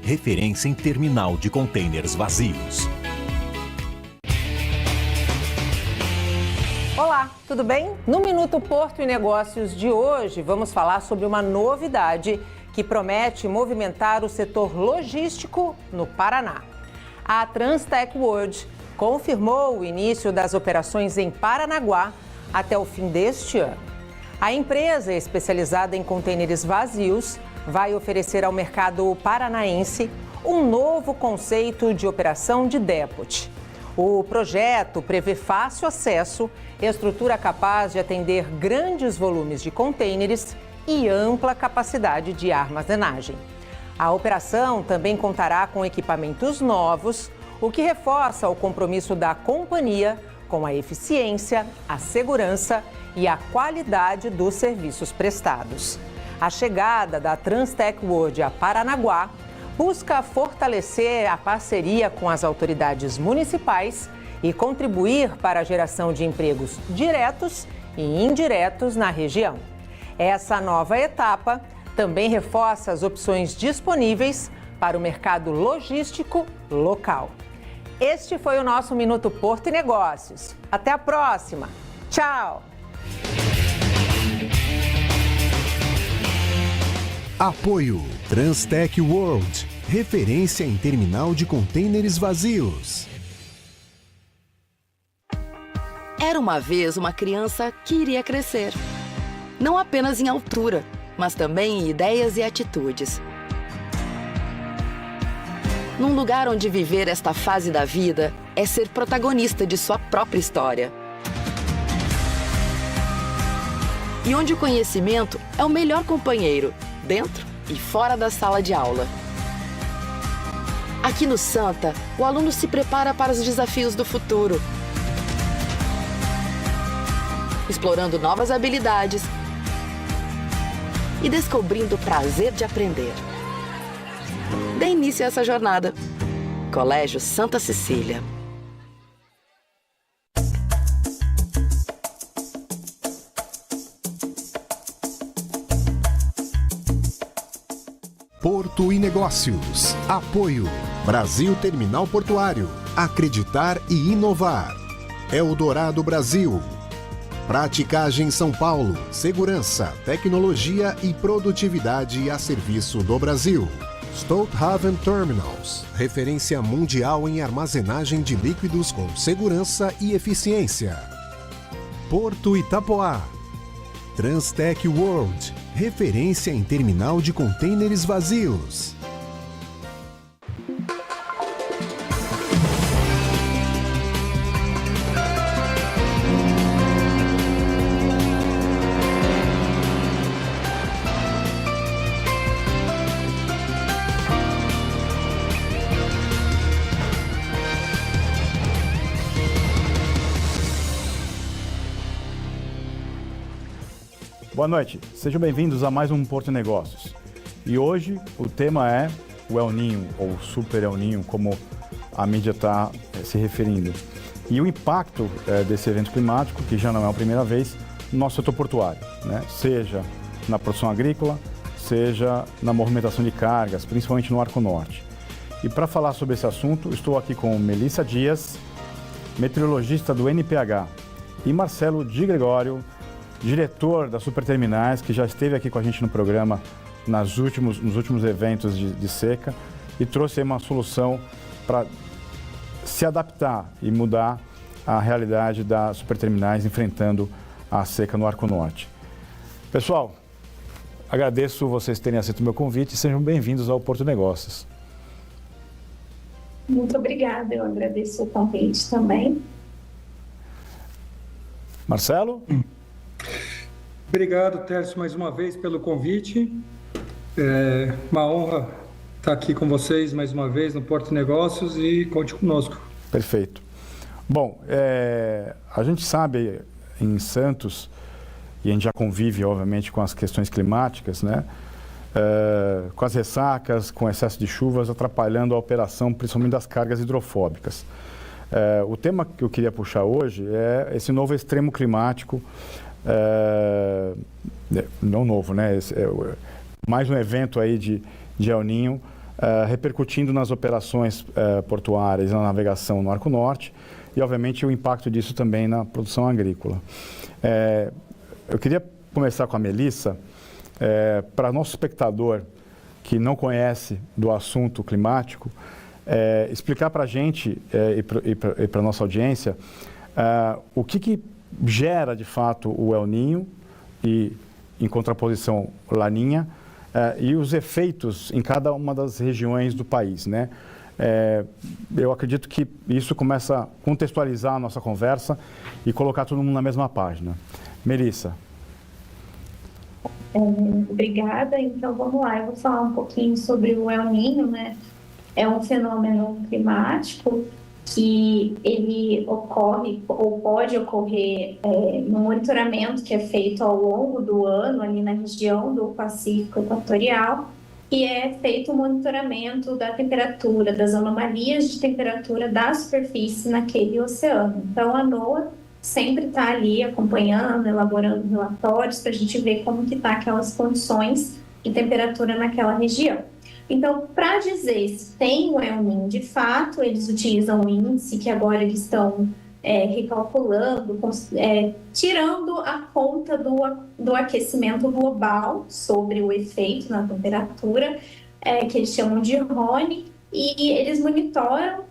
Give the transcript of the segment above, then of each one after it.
referência em terminal de contêineres vazios. Olá, tudo bem? No Minuto Porto e Negócios de hoje, vamos falar sobre uma novidade que promete movimentar o setor logístico no Paraná. A Transtec World confirmou o início das operações em Paranaguá até o fim deste ano. A empresa, especializada em contêineres vazios, vai oferecer ao mercado paranaense um novo conceito de operação de depot. O projeto prevê fácil acesso, estrutura capaz de atender grandes volumes de contêineres e ampla capacidade de armazenagem. A operação também contará com equipamentos novos, o que reforça o compromisso da companhia com a eficiência, a segurança e a qualidade dos serviços prestados. A chegada da Transtec World a Paranaguá busca fortalecer a parceria com as autoridades municipais e contribuir para a geração de empregos diretos e indiretos na região. Essa nova etapa também reforça as opções disponíveis para o mercado logístico local. Este foi o nosso Minuto Porto e Negócios. Até a próxima. Tchau! Apoio Transtec World, referência em terminal de contêineres vazios. Era uma vez uma criança que iria crescer. Não apenas em altura, mas também em ideias e atitudes. Num lugar onde viver esta fase da vida é ser protagonista de sua própria história. E onde o conhecimento é o melhor companheiro, dentro e fora da sala de aula. Aqui no Santa, o aluno se prepara para os desafios do futuro, explorando novas habilidades e descobrindo o prazer de aprender. Dê início a essa jornada. Colégio Santa Cecília. Porto e Negócios. Apoio Brasil Terminal Portuário. Acreditar e inovar. Eldorado Brasil. Praticagem São Paulo. Segurança, tecnologia e produtividade a serviço do Brasil. Stolthaven Terminals. Referência mundial em armazenagem de líquidos com segurança e eficiência. Porto Itapoá. Transtec World. Referência em terminal de contêineres vazios. Boa noite, sejam bem-vindos a mais um Porto Negócios. E hoje o tema é o El Niño, ou Super El Niño, como a mídia está se referindo. E o impacto desse evento climático, que já não é a primeira vez, no nosso setor portuário, né? Seja na produção agrícola, seja na movimentação de cargas, principalmente no Arco Norte. E para falar sobre esse assunto, estou aqui com Melissa Dias, meteorologista do NPH, e Marcelo Di Gregório, diretor da Superterminais, que já esteve aqui com a gente no programa nos últimos eventos de seca e trouxe uma solução para se adaptar e mudar a realidade das Superterminais enfrentando a seca no Arco Norte. Pessoal, agradeço vocês terem aceito o meu convite e sejam bem-vindos ao Porto Negócios. Muito obrigada, eu agradeço o convite também. Marcelo? Obrigado, Tércio, mais uma vez pelo convite. É uma honra estar aqui com vocês mais uma vez no Porto Negócios e conte conosco. Perfeito. Bom, a gente sabe em Santos, e a gente já convive, obviamente, com as questões climáticas, né? Com as ressacas, com excesso de chuvas, atrapalhando a operação, principalmente das cargas hidrofóbicas. O tema que eu queria puxar hoje é esse novo extremo climático, não novo, né? Mais um evento aí de El Niño repercutindo nas operações portuárias e na navegação no Arco Norte e, obviamente, o impacto disso também na produção agrícola. Eu queria começar com a Melissa, para nosso espectador que não conhece do assunto climático, explicar para a gente e para a nossa audiência o que gera, de fato, o El Niño e, em contraposição, Laninha, e os efeitos em cada uma das regiões do país, né? Eu acredito que isso começa a contextualizar a nossa conversa e colocar todo mundo na mesma página. Melissa. Obrigada. Então, vamos lá. Eu vou falar um pouquinho sobre o El Niño, né? É um fenômeno climático que ele ocorre ou pode ocorrer no monitoramento que é feito ao longo do ano ali na região do Pacífico Equatorial, e é feito o monitoramento da temperatura, das anomalias de temperatura da superfície naquele oceano. Então, a NOAA sempre está ali acompanhando, elaborando relatórios para a gente ver como que está aquelas condições de temperatura naquela região. Então, para dizer se tem o El Niño de fato, eles utilizam um índice que agora eles estão recalculando, tirando a conta do aquecimento global sobre o efeito na temperatura, que eles chamam de RONE, e eles monitoram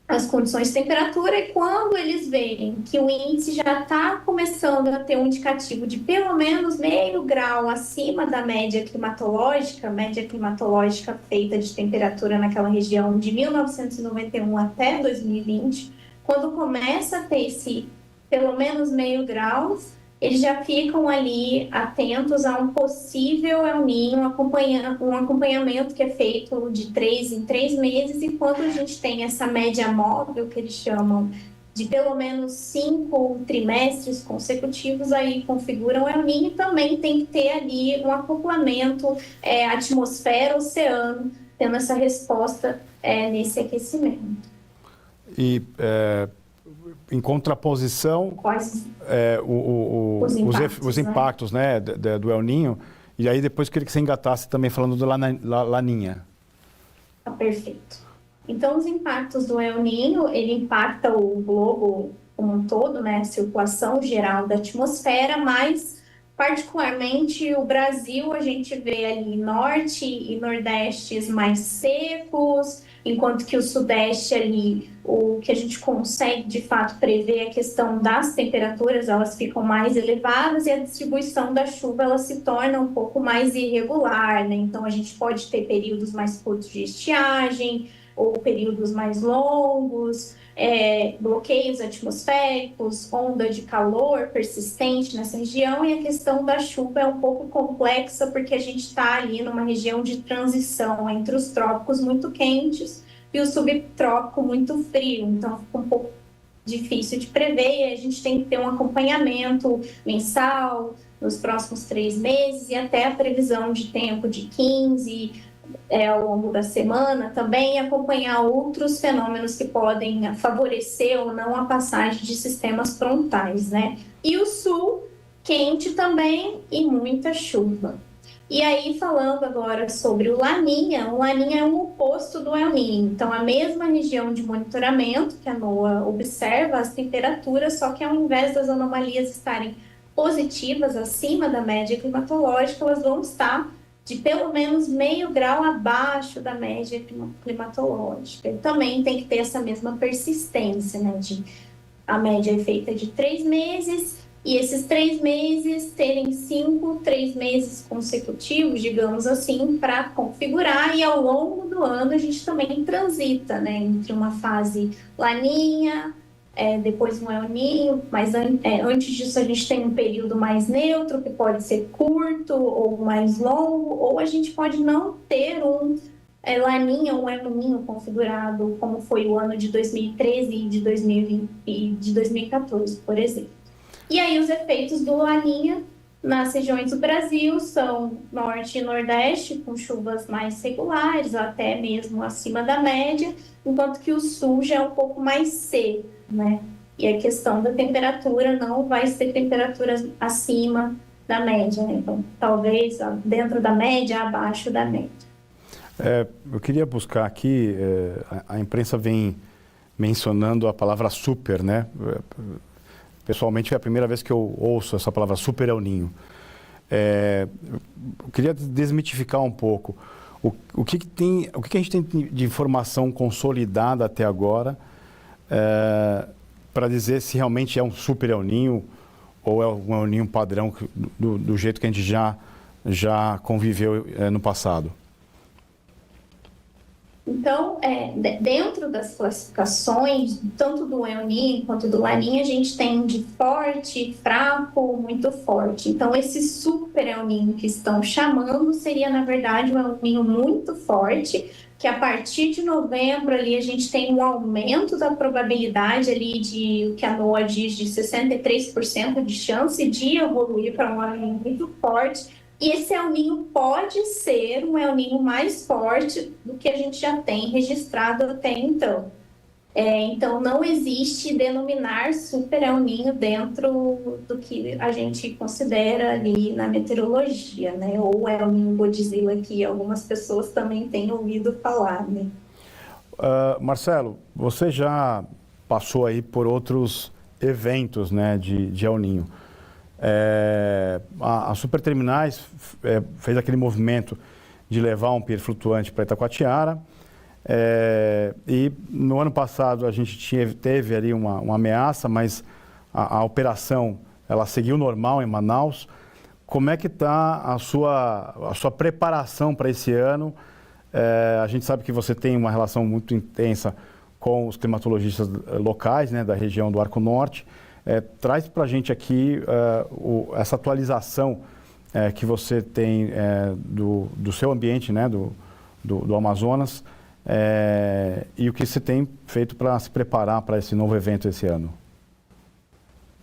as condições de temperatura, e quando eles veem que o índice já está começando a ter um indicativo de pelo menos meio grau acima da média climatológica feita de temperatura naquela região de 1991 até 2020, quando começa a ter esse pelo menos meio grau, eles já ficam ali atentos a um possível El Niño, um acompanhamento que é feito de 3 em 3 meses, e quando a gente tem essa média móvel, que eles chamam de pelo menos 5 trimestres consecutivos, aí configuram o El Niño, e também tem que ter ali um acoplamento atmosfera-oceano, tendo essa resposta nesse aquecimento. E em contraposição, os impactos, né, do El Niño, e aí depois queria que você engatasse também falando do Laninha. Perfeito. Então, os impactos do El Niño, ele impacta o globo como um todo, né, a circulação geral da atmosfera, mas particularmente o Brasil, a gente vê ali norte e nordestes mais secos, enquanto que o sudeste ali, o que a gente consegue de fato prever é a questão das temperaturas, elas ficam mais elevadas, e a distribuição da chuva ela se torna um pouco mais irregular, né? Então a gente pode ter períodos mais curtos de estiagem ou períodos mais longos, bloqueios atmosféricos, onda de calor persistente nessa região, e a questão da chuva é um pouco complexa porque a gente está ali numa região de transição entre os trópicos muito quentes e o subtrópico muito frio, então fica um pouco difícil de prever, e a gente tem que ter um acompanhamento mensal nos próximos 3 meses, e até a previsão de tempo de 15 ao longo da semana, também acompanhar outros fenômenos que podem favorecer ou não a passagem de sistemas frontais, né? E o sul, quente também e muita chuva. E aí, falando agora sobre o Laninha é um oposto do El Niño. Então, a mesma região de monitoramento que a NOAA observa as temperaturas, só que ao invés das anomalias estarem positivas acima da média climatológica, elas vão estar de pelo menos meio grau abaixo da média climatológica. E também tem que ter essa mesma persistência, né? A média é feita de 3 meses, e esses 3 meses terem 3 meses consecutivos, digamos assim, para configurar, e ao longo do ano a gente também transita, né? Entre uma fase Laninha, depois um El Niño, mas antes disso a gente tem um período mais neutro, que pode ser curto ou mais longo, ou a gente pode não ter um Laninha ou um El Niño configurado, como foi o ano de 2013 e de 2020 e de 2014, por exemplo. E aí os efeitos do Laninha nas regiões do Brasil são norte e nordeste, com chuvas mais regulares, até mesmo acima da média, enquanto que o sul já é um pouco mais seco, né? E a questão da temperatura não vai ser temperaturas acima da média, né? Então, talvez dentro da média, abaixo da média. Eu queria buscar aqui, a imprensa vem mencionando a palavra super, né? Pessoalmente é a primeira vez que eu ouço essa palavra super El Niño. Eu queria desmitificar um pouco. O que a gente tem de informação consolidada até agora para dizer se realmente é um super El Niño ou é um El Niño padrão do jeito que a gente já conviveu no passado? Então, dentro das classificações, tanto do El Niño quanto do Laninha, a gente tem de forte, fraco, muito forte. Então, esse super El Niño que estão chamando seria, na verdade, um El Niño muito forte, que a partir de novembro ali a gente tem um aumento da probabilidade ali de, o que a NOAA diz, de 63% de chance de evoluir para um El Niño muito forte. E esse El Niño pode ser um El Niño mais forte do que a gente já tem registrado até então. Então, não existe denominar super El Niño dentro do que a gente considera ali na meteorologia, né? Ou El Niño Godzilla, que algumas pessoas também têm ouvido falar, né? Marcelo, você já passou aí por outros eventos, né, de El Niño. A Superterminais fez aquele movimento de levar um pier flutuante para Itacoatiara, e no ano passado a gente teve ali uma ameaça, mas a operação ela seguiu normal em Manaus. Como é que está a sua preparação para esse ano? A gente sabe que você tem uma relação muito intensa com os climatologistas locais, né, da região do Arco Norte. Traz para a gente aqui essa atualização que você tem do seu ambiente, né, do Amazonas, e o que você tem feito para se preparar para esse novo evento esse ano.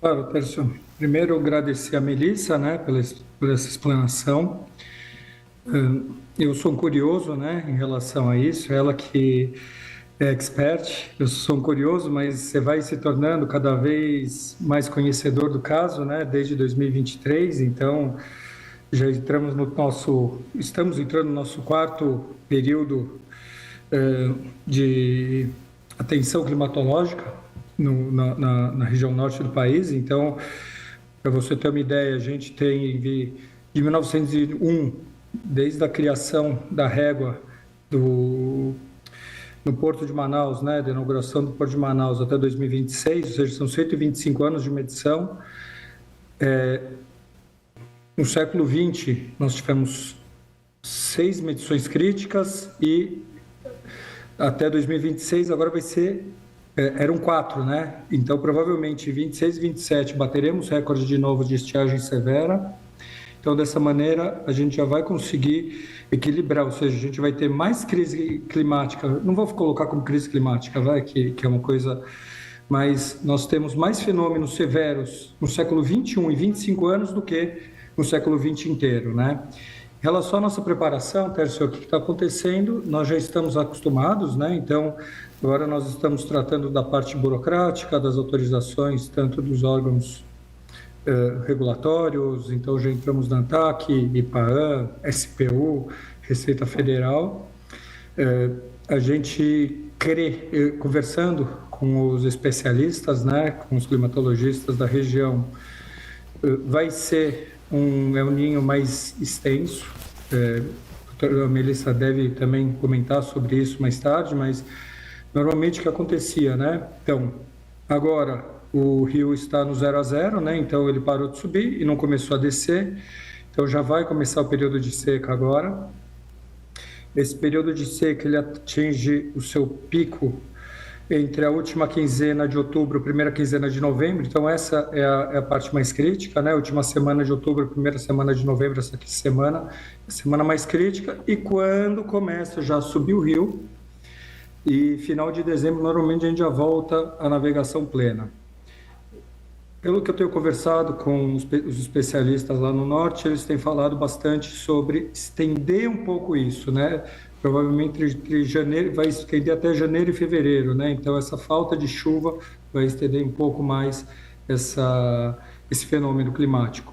Claro, Tércio. Primeiro, agradecer a Melissa, né, por essa explanação. Eu sou curioso, né, em relação a isso. Ela que é expert, eu sou curioso, mas você vai se tornando cada vez mais conhecedor do caso, né, desde 2023, então já estamos entrando no nosso quarto período de atenção climatológica na região norte do país. Então, para você ter uma ideia, a gente tem de 1901, desde a criação da régua no Porto de Manaus, né, da inauguração do Porto de Manaus até 2026, ou seja, são 125 anos de medição. No século XX, nós tivemos 6 medições críticas e até 2026 agora vai ser... eram 4, né? Então, provavelmente, 26 e 27 bateremos recorde de novo de estiagem severa. Então, dessa maneira, a gente já vai conseguir equilibrar, ou seja, a gente vai ter mais crise climática, não vou colocar como crise climática, que é uma coisa, mas nós temos mais fenômenos severos no século 21 e 25 anos do que no século 20 inteiro, né? Em relação à nossa preparação, Tércio, o que está acontecendo, nós já estamos acostumados, né? Então, agora nós estamos tratando da parte burocrática, das autorizações, tanto dos órgãos regulatórios, então já entramos na ANTAC, IPAAN, SPU, Receita Federal. A gente conversando com os especialistas, né, com os climatologistas da região, vai ser um El Niño mais extenso. A Melissa deve também comentar sobre isso mais tarde, mas normalmente o que acontecia, né? Então, agora o rio está no 0 a 0, né? Então ele parou de subir e não começou a descer. Então já vai começar o período de seca agora. Esse período de seca ele atinge o seu pico entre a última quinzena de outubro, primeira quinzena de novembro. Então essa é a parte mais crítica, né? Última semana de outubro, primeira semana de novembro, essa aqui semana, a semana mais crítica. E quando começa já a subir o rio, e final de dezembro normalmente a gente já volta à navegação plena. Pelo que eu tenho conversado com os especialistas lá no norte, eles têm falado bastante sobre estender um pouco isso, né? Provavelmente entre janeiro, vai estender até janeiro e fevereiro, né? Então essa falta de chuva vai estender um pouco mais esse fenômeno climático.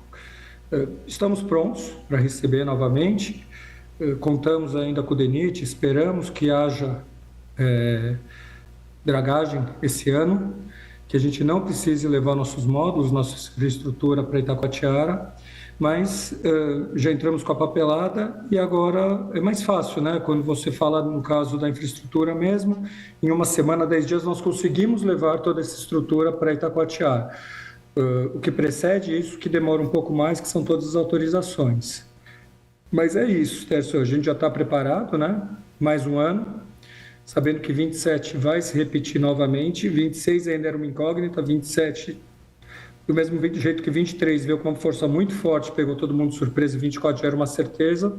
Estamos prontos para receber novamente. contamos ainda com o DENIT, esperamos que haja dragagem esse ano, que a gente não precise levar nossos módulos, nossa infraestrutura para Itacoatiara, mas já entramos com a papelada e agora é mais fácil, né? Quando você fala no caso da infraestrutura mesmo, em uma semana, 10 dias, nós conseguimos levar toda essa estrutura para Itacoatiara. O que precede isso, que demora um pouco mais, que são todas as autorizações. Mas é isso, Tércio, a gente já está preparado, né? Mais um ano, sabendo que 27 vai se repetir novamente, 26 ainda era uma incógnita, 27... Do mesmo jeito que 23 veio com uma força muito forte, pegou todo mundo de surpresa, e 24 já era uma certeza.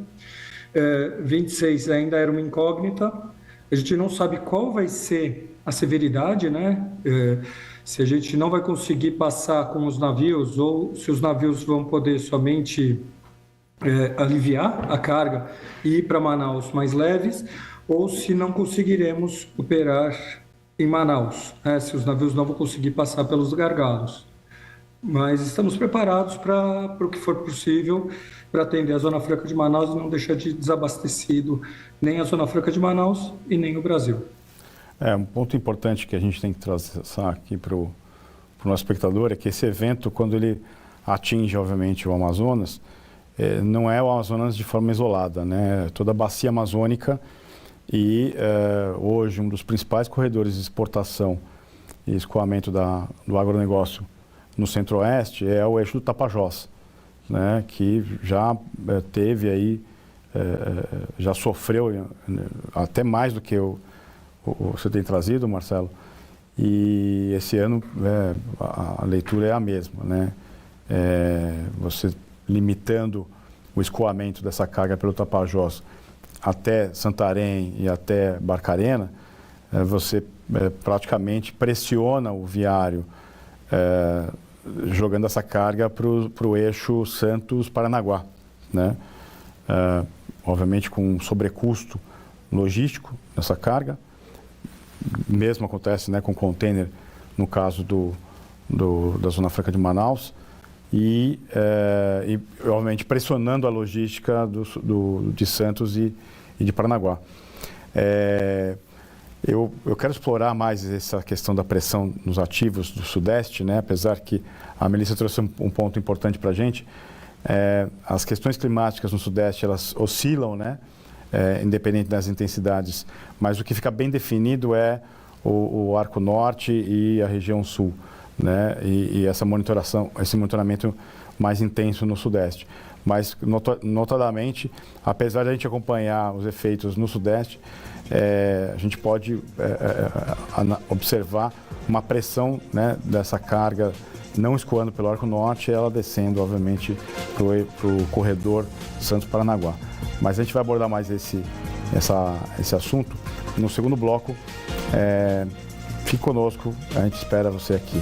26 ainda era uma incógnita. A gente não sabe qual vai ser a severidade, né? Se a gente não vai conseguir passar com os navios ou se os navios vão poder somente aliviar a carga e ir para Manaus mais leves, ou se não conseguiremos operar em Manaus, né? Se os navios não vão conseguir passar pelos gargalos. Mas estamos preparados para o que for possível para atender a Zona Franca de Manaus e não deixar de desabastecido nem a Zona Franca de Manaus e nem o Brasil. Um ponto importante que a gente tem que trazer aqui para o nosso espectador é que esse evento, quando ele atinge, obviamente, o Amazonas, não é o Amazonas de forma isolada, né? Toda a bacia amazônica e hoje um dos principais corredores de exportação e escoamento do agronegócio no centro-oeste é o eixo do Tapajós, né, que já teve aí, já sofreu até mais do que você tem trazido, Marcelo, e esse ano a leitura é a mesma, né? Você limitando o escoamento dessa carga pelo Tapajós até Santarém e até Barcarena, você praticamente pressiona o viário jogando essa carga para o eixo Santos-Paranaguá, né? Obviamente com um sobrecusto logístico nessa carga. Mesmo acontece, né, com container no caso da Zona Franca de Manaus e obviamente pressionando a logística de Santos e de Paranaguá. Eu quero explorar mais essa questão da pressão nos ativos do Sudeste, né? Apesar que a Melissa trouxe um ponto importante para a gente. As questões climáticas no Sudeste, elas oscilam, né? Independente das intensidades, mas o que fica bem definido é o Arco Norte e a região Sul, né? E esse monitoramento mais intenso no Sudeste. Mas, notadamente, apesar de a gente acompanhar os efeitos no Sudeste, a gente pode observar uma pressão, né, dessa carga não escoando pelo Arco Norte, ela descendo, obviamente, para o corredor Santos-Paranaguá. Mas a gente vai abordar mais esse assunto no segundo bloco. Fique conosco, a gente espera você aqui.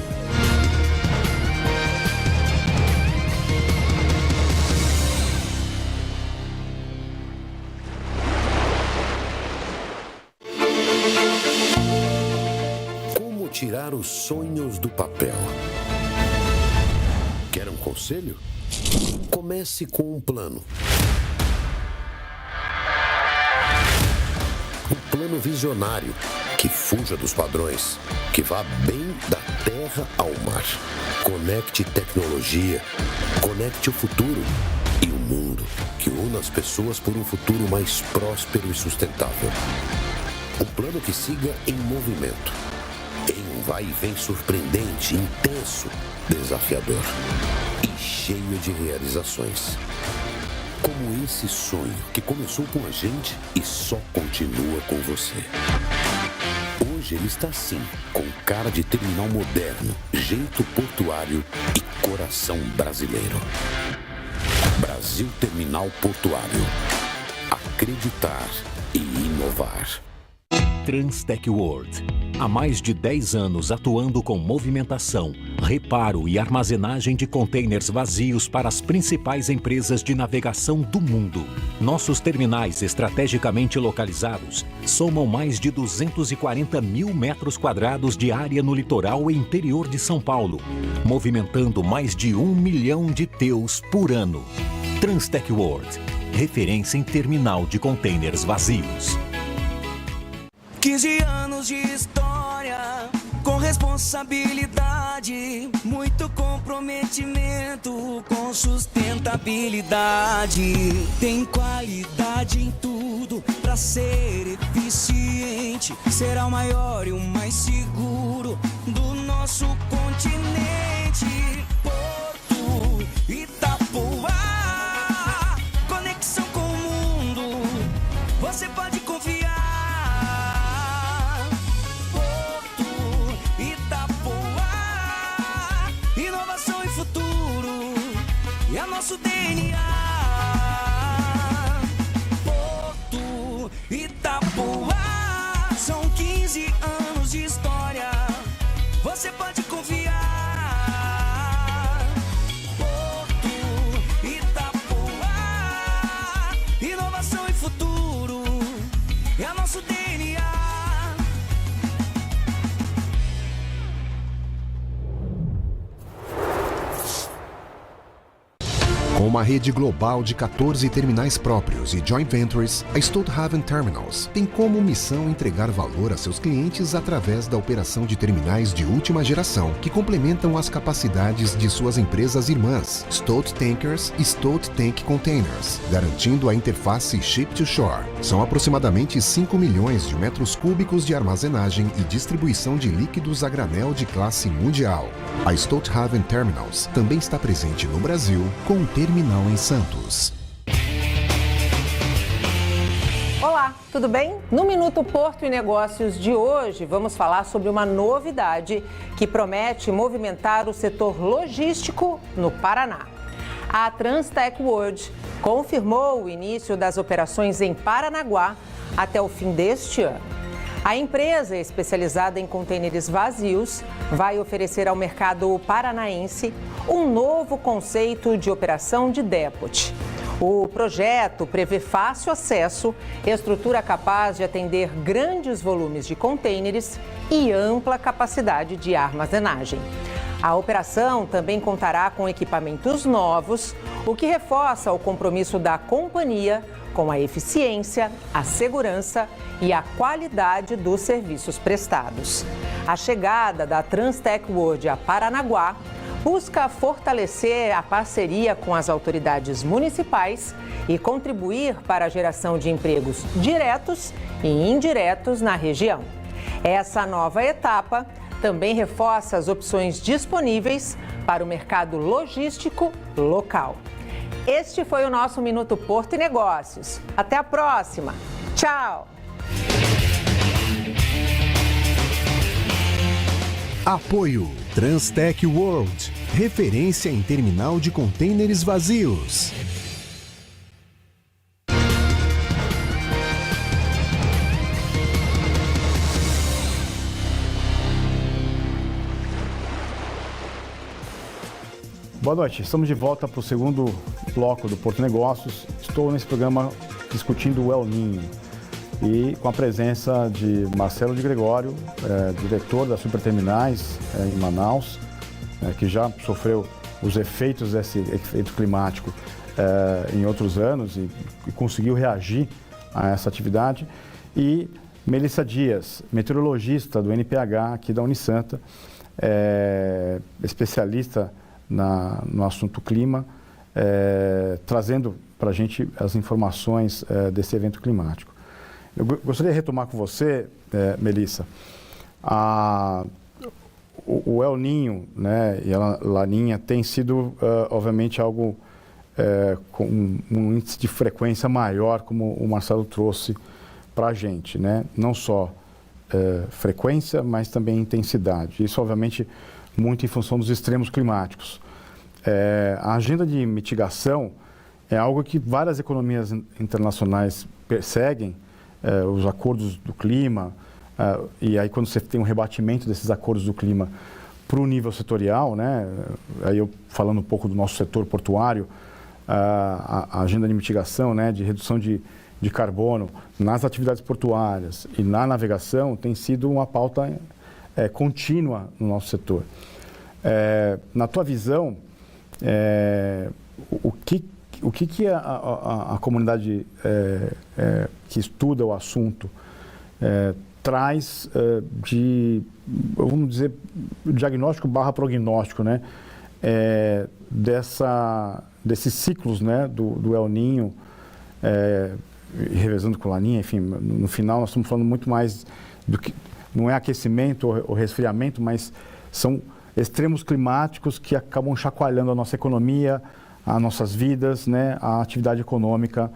Tirar os sonhos do papel. Quer um conselho? Comece com um plano. Um plano visionário, que fuja dos padrões, que vá bem da terra ao mar. Conecte tecnologia, conecte o futuro e o mundo, que una as pessoas por um futuro mais próspero e sustentável. Um plano que siga em movimento. Em um vai e vem surpreendente, intenso, desafiador e cheio de realizações. Como esse sonho que começou com a gente e só continua com você. Hoje ele está assim, com cara de terminal moderno, jeito portuário e coração brasileiro. Brasil Terminal Portuário. Acreditar e inovar. Transtec World. Há mais de 10 anos atuando com movimentação, reparo e armazenagem de contêineres vazios para as principais empresas de navegação do mundo. Nossos terminais estrategicamente localizados somam mais de 240 mil metros quadrados de área no litoral e interior de São Paulo, movimentando mais de 1 milhão de TEUs por ano. Transtec World. referência em terminal de contêineres vazios. 15 anos de história, com responsabilidade, muito comprometimento com sustentabilidade. Tem qualidade em tudo para ser eficiente. Será o maior e o mais seguro do nosso continente. Porto Itapoá, conexão com o mundo, você pode confiar. Nosso DNA. Porto Itapoá, são 15 anos de história, você pode confiar. Porto Itapoá, inovação e futuro, é nosso DNA. Com uma rede global de 14 terminais próprios e joint ventures, a Stolthaven Terminals tem como missão entregar valor a seus clientes através da operação de terminais de última geração que complementam as capacidades de suas empresas irmãs, Stolt Tankers e Stolt Tank Containers, garantindo a interface Ship-to-Shore. São aproximadamente 5 milhões de metros cúbicos de armazenagem e distribuição de líquidos a granel de classe mundial. A Stolthaven Terminals também está presente no Brasil com um terminal em Santos. Olá, tudo bem? No Minuto Porto e Negócios de hoje, vamos falar sobre uma novidade que promete movimentar o setor logístico no Paraná. A Transtec World confirmou o início das operações em Paranaguá até o fim deste ano. A empresa, especializada em contêineres vazios, vai oferecer ao mercado paranaense um novo conceito de operação de depot. O projeto prevê fácil acesso, estrutura capaz de atender grandes volumes de contêineres e ampla capacidade de armazenagem. A operação também contará com equipamentos novos, o que reforça o compromisso da companhia com a eficiência, a segurança e a qualidade dos serviços prestados. A chegada da Transtec World a Paranaguá busca fortalecer a parceria com as autoridades municipais e contribuir para a geração de empregos diretos e indiretos na região. Essa nova etapa também reforça as opções disponíveis para o mercado logístico local. Este foi o nosso Minuto Porto e Negócios. Até a próxima. Tchau! Apoio Transtec World, referência em terminal de contêineres vazios. Boa noite, estamos de volta para o segundo bloco do Porto Negócios. Estou nesse programa discutindo o El Niño e com a presença de Marcelo de Gregório, diretor da Superterminais em Manaus, que já sofreu os efeitos desse efeito climático em outros anos e conseguiu reagir a essa atividade. E Melissa Dias, meteorologista do NPH aqui da Unisanta, especialista no assunto clima, trazendo para a gente as informações desse evento climático. Eu gostaria de retomar com você, Melissa, o El Niño, né, e a Laninha tem sido, obviamente, algo com um índice de frequência maior, como o Marcelo trouxe para a gente, né? Não só frequência, mas também intensidade. Isso, obviamente, muito em função dos extremos climáticos. A agenda de mitigação é algo que várias economias internacionais perseguem, os acordos do clima, e aí quando você tem um rebatimento desses acordos do clima para o nível setorial, né, aí eu falando um pouco do nosso setor portuário, a agenda de mitigação, né, de redução de carbono nas atividades portuárias e na navegação tem sido uma pauta contínua no nosso setor. Na tua visão, o que o que a comunidade que estuda o assunto traz de, vamos dizer, diagnóstico / prognóstico, né? Desses ciclos, né, do El Niño, revezando com Laninha, enfim, no final nós estamos falando muito mais do que, não é aquecimento ou resfriamento, mas são extremos climáticos que acabam chacoalhando a nossa economia, as nossas vidas, né, a atividade econômica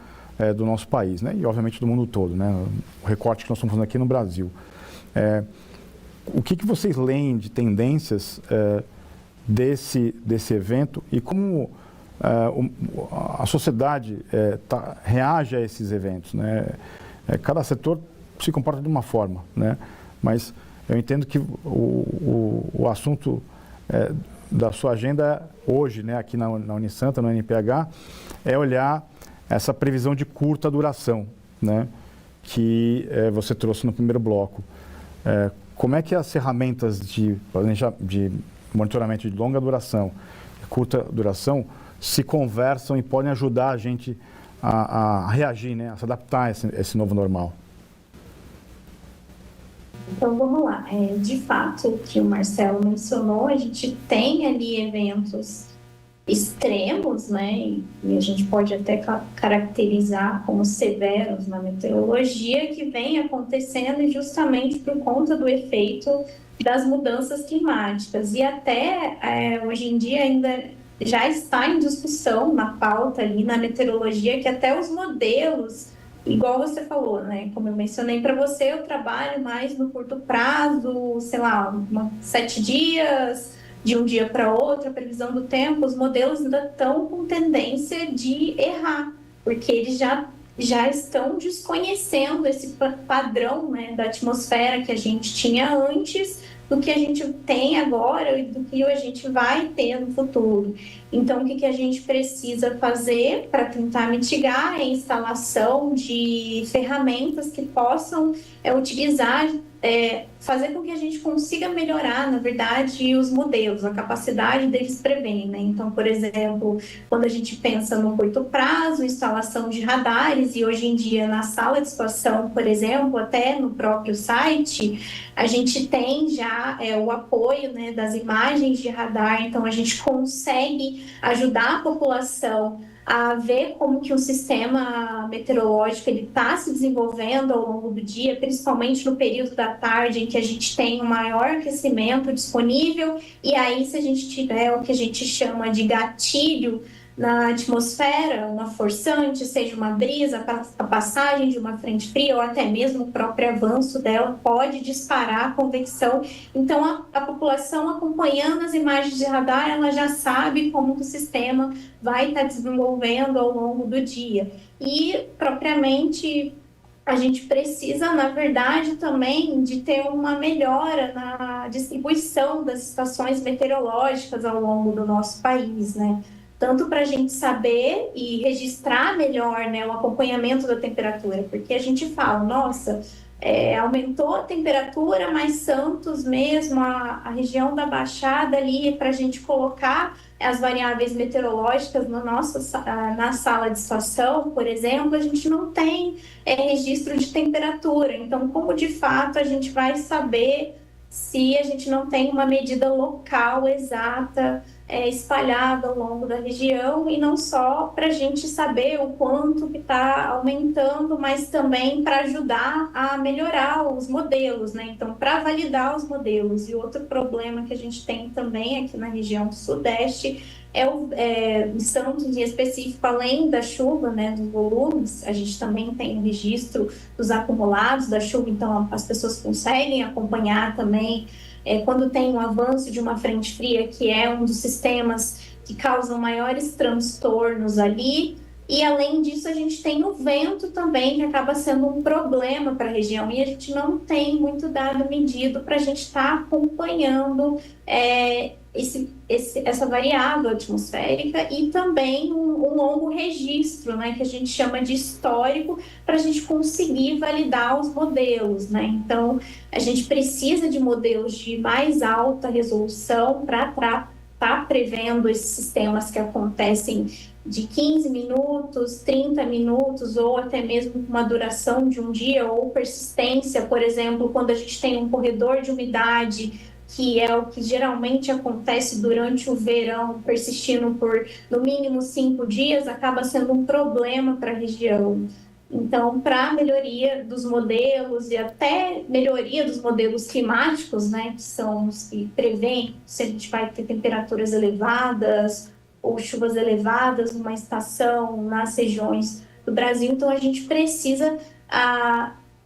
do nosso país, né, e obviamente do mundo todo, né, o recorte que nós estamos fazendo aqui no Brasil. O que vocês leem de tendências desse evento e como a sociedade reage a esses eventos, né? Cada setor se comporta de uma forma, né? Mas eu entendo que o assunto da sua agenda hoje, né, aqui na Unisanta, no NPH, é olhar essa previsão de curta duração, né, que você trouxe no primeiro bloco. Como é que as ferramentas de monitoramento de longa duração e curta duração se conversam e podem ajudar a gente a reagir, né, a se adaptar a esse novo normal? Então, vamos lá. De fato, o que o Marcelo mencionou, a gente tem ali eventos extremos, né, e a gente pode até caracterizar como severos na meteorologia, que vem acontecendo justamente por conta do efeito das mudanças climáticas. E até hoje em dia ainda já está em discussão na pauta ali na meteorologia que até os modelos, igual você falou, né? Como eu mencionei para você, eu trabalho mais no curto prazo, sei lá, 7 dias, de um dia para outro, a previsão do tempo, os modelos ainda estão com tendência de errar, porque eles já estão desconhecendo esse padrão, né, da atmosfera que a gente tinha antes, do que a gente tem agora e do que a gente vai ter no futuro. Então, o que a gente precisa fazer para tentar mitigar é a instalação de ferramentas que possam utilizar, fazer com que a gente consiga melhorar, na verdade, os modelos, a capacidade deles prever, né? Então, por exemplo, quando a gente pensa no curto prazo, instalação de radares, e hoje em dia na sala de situação, por exemplo, até no próprio site, a gente tem já o apoio, né, das imagens de radar, então a gente consegue ajudar a população a ver como que o sistema meteorológico está se desenvolvendo ao longo do dia, principalmente no período da tarde, em que a gente tem um maior aquecimento disponível, e aí se a gente tiver o que a gente chama de gatilho na atmosfera, uma forçante, seja uma brisa, a passagem de uma frente fria ou até mesmo o próprio avanço dela pode disparar a convecção. Então, a população acompanhando as imagens de radar, ela já sabe como que o sistema vai estar desenvolvendo ao longo do dia. E, propriamente, a gente precisa, na verdade, também de ter uma melhora na distribuição das estações meteorológicas ao longo do nosso país, né? Tanto para a gente saber e registrar melhor, né, o acompanhamento da temperatura, porque a gente fala, nossa, aumentou a temperatura, mas Santos mesmo, a região da Baixada ali, para a gente colocar as variáveis meteorológicas na sala de situação, por exemplo, a gente não tem registro de temperatura. Então, como de fato a gente vai saber se a gente não tem uma medida local exata espalhada ao longo da região, e não só para a gente saber o quanto que está aumentando, mas também para ajudar a melhorar os modelos, né? Então, para validar os modelos. E outro problema que a gente tem também aqui na região sudeste em Santos, em específico, além da chuva, né, dos volumes, a gente também tem o registro dos acumulados da chuva, então as pessoas conseguem acompanhar também quando tem um avanço de uma frente fria, que é um dos sistemas que causam maiores transtornos ali. E, além disso, a gente tem o vento também, que acaba sendo um problema para a região. E a gente não tem muito dado medido para a gente estar acompanhando essa variável atmosférica, e também um longo registro, né, que a gente chama de histórico, para a gente conseguir validar os modelos, né? Então, a gente precisa de modelos de mais alta resolução para está prevendo esses sistemas que acontecem de 15 minutos, 30 minutos, ou até mesmo uma duração de um dia, ou persistência, por exemplo, quando a gente tem um corredor de umidade, que é o que geralmente acontece durante o verão, persistindo por no mínimo 5 dias, acaba sendo um problema para a região. Então, para a melhoria dos modelos e até melhoria dos modelos climáticos, né, que são os que prevêem se a gente vai ter temperaturas elevadas ou chuvas elevadas numa estação nas regiões do Brasil, então a gente precisa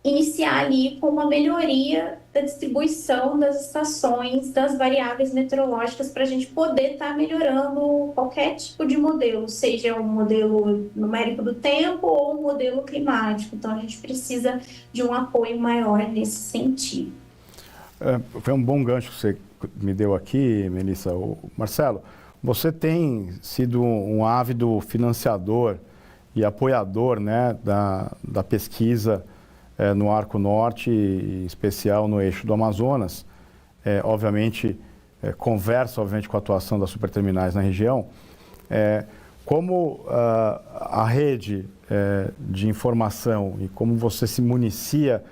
iniciar ali com uma melhoria da distribuição das estações, das variáveis meteorológicas, para a gente poder estar melhorando qualquer tipo de modelo, seja um modelo numérico do tempo ou um modelo climático. Então, a gente precisa de um apoio maior nesse sentido. Foi um bom gancho que você me deu aqui, Melissa. Marcelo, você tem sido um ávido financiador e apoiador, né, da pesquisa no Arco Norte, em especial no eixo do Amazonas. Obviamente, conversa com a atuação das superterminais na região. Como a rede de informação e como você se municia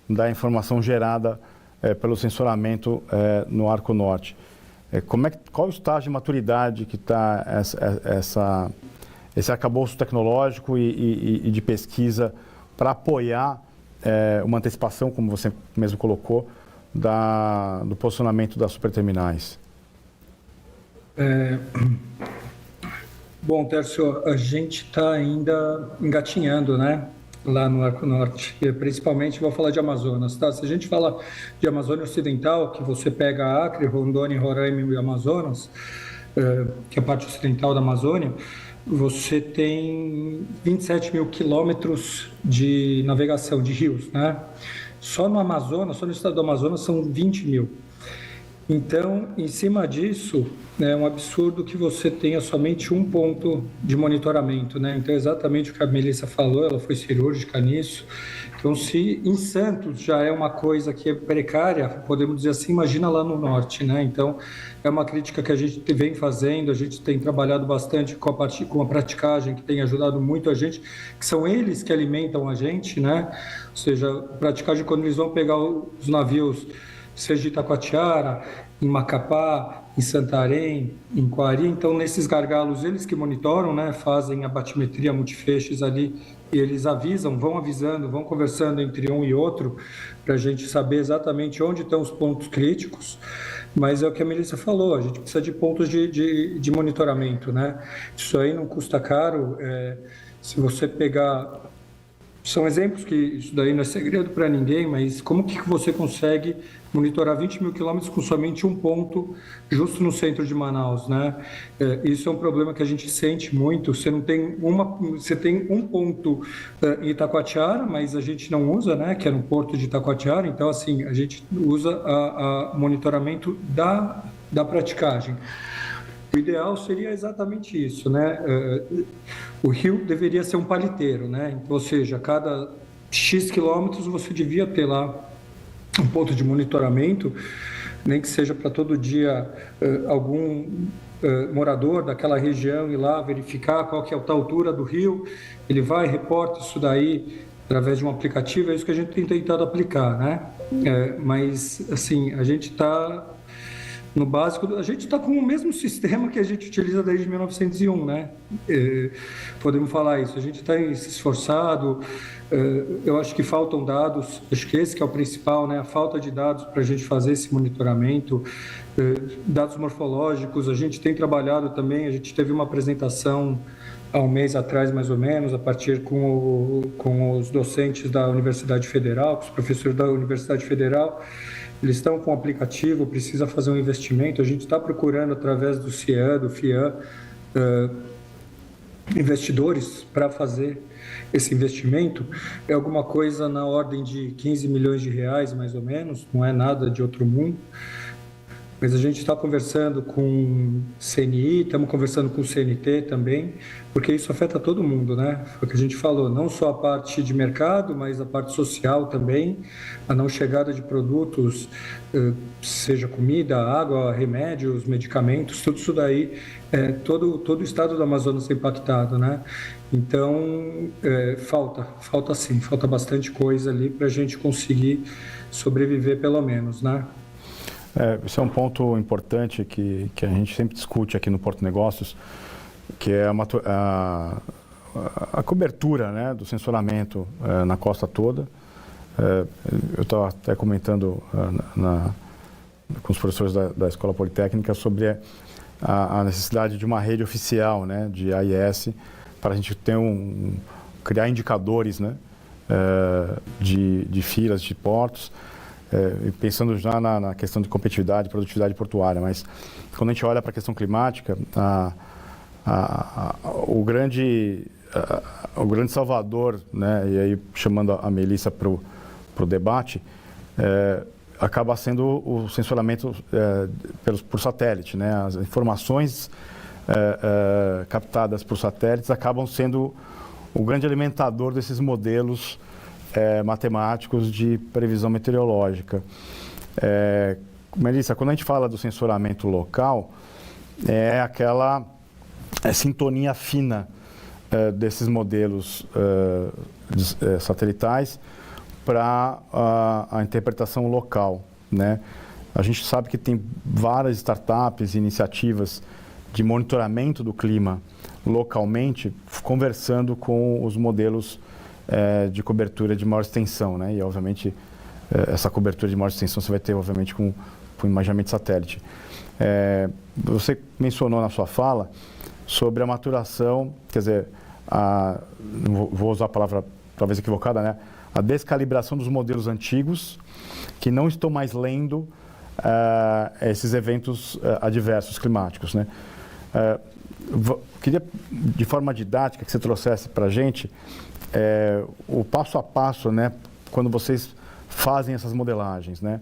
da informação gerada pelo sensoramento no Arco Norte? Qual o estágio de maturidade que está esse arcabouço tecnológico e de pesquisa para apoiar uma antecipação, como você mesmo colocou, do posicionamento das superterminais? Bom, Tércio, a gente está ainda engatinhando, né, lá no Arco Norte, principalmente vou falar de Amazonas, tá? Se a gente fala de Amazônia Ocidental, que você pega Acre, Rondônia, Roraima e Amazonas, que é a parte ocidental da Amazônia, você tem 27 mil quilômetros de navegação de rios, né? Só no Amazonas, só no estado do Amazonas, são 20 mil. Então, em cima disso, é um absurdo que você tenha somente um ponto de monitoramento, né? Então, exatamente o que a Melissa falou, ela foi cirúrgica nisso. Então, se em Santos já é uma coisa que é precária, podemos dizer assim, imagina lá no norte, né? Então, é uma crítica que a gente vem fazendo, a gente tem trabalhado bastante com a praticagem, que tem ajudado muito a gente, que são eles que alimentam a gente, né? Ou seja, a praticagem, quando eles vão pegar os navios, seja de Itacoatiara, em Macapá, em Santarém, em Coari, então nesses gargalos eles que monitoram, né, fazem a batimetria multifeixes ali e eles avisam, vão avisando, vão conversando entre um e outro para a gente saber exatamente onde estão os pontos críticos, mas é o que a Melissa falou, a gente precisa de pontos de monitoramento, né? Isso aí não custa caro, se você pegar... São exemplos que isso daí não é segredo para ninguém, mas como que você consegue monitorar 20 mil quilômetros com somente um ponto justo no centro de Manaus, né? Isso é um problema que a gente sente muito. Você tem um ponto em Itacoatiara, mas a gente não usa, né? Que é no porto de Itacoatiara. Então, assim, a gente usa o monitoramento da praticagem. O ideal seria exatamente isso, né? O rio deveria ser um paliteiro, né? Ou seja, a cada X quilômetros você devia ter lá um ponto de monitoramento, nem que seja para todo dia algum morador daquela região ir lá verificar qual que é a altura do rio, ele vai e reporta isso daí através de um aplicativo, é isso que a gente tem tentado aplicar, né? Mas, assim, a gente está... No básico, a gente está com o mesmo sistema que a gente utiliza desde 1901, né? Podemos falar isso. A gente está se esforçado. Eu acho que faltam dados. Acho que esse que é o principal, né? A falta de dados para a gente fazer esse monitoramento. Dados morfológicos. A gente tem trabalhado também. A gente teve uma apresentação há um mês atrás, mais ou menos, a partir com os docentes da Universidade Federal, com os professores da Universidade Federal. Eles estão com o aplicativo, precisa fazer um investimento. A gente está procurando, através do CIEA, do FIAN, investidores para fazer esse investimento. É alguma coisa na ordem de 15 milhões de reais, mais ou menos, não é nada de outro mundo. Mas a gente está conversando com CNI, estamos conversando com o CNT também, porque isso afeta todo mundo, né? Foi o que a gente falou, não só a parte de mercado, mas a parte social também, a não chegada de produtos, seja comida, água, remédios, medicamentos, tudo isso daí, todo o estado do Amazonas é impactado, né? Então, falta sim, falta bastante coisa ali para a gente conseguir sobreviver pelo menos, né? Esse é um ponto importante que a gente sempre discute aqui no Porto Negócios, que é a cobertura, né, do censuramento na costa toda. Eu estava até comentando com os professores da Escola Politécnica sobre a necessidade de uma rede oficial, né, de AIS, para a gente ter criar indicadores, né, de filas, de portos, pensando já na questão de competitividade e produtividade portuária. Mas quando a gente olha para a questão climática, o grande salvador, né, e aí chamando a Melissa para o debate, acaba sendo o censuramento por satélite, né? As informações captadas por satélites acabam sendo o grande alimentador desses modelos matemáticos de previsão meteorológica. Melissa, quando a gente fala do censuramento local, é aquela sintonia fina desses modelos satelitais para a interpretação local, né? A gente sabe que tem várias startups e iniciativas de monitoramento do clima localmente, conversando com os modelos de cobertura de maior extensão, né? E, obviamente, essa cobertura de maior extensão você vai ter, obviamente, com imaginamento de satélite. Você mencionou na sua fala sobre a maturação, quer dizer, vou usar a palavra talvez equivocada, né? A descalibração dos modelos antigos que não estão mais lendo esses eventos adversos climáticos, né? Queria, de forma didática, que você trouxesse para a gente o passo a passo, né, quando vocês fazem essas modelagens, né?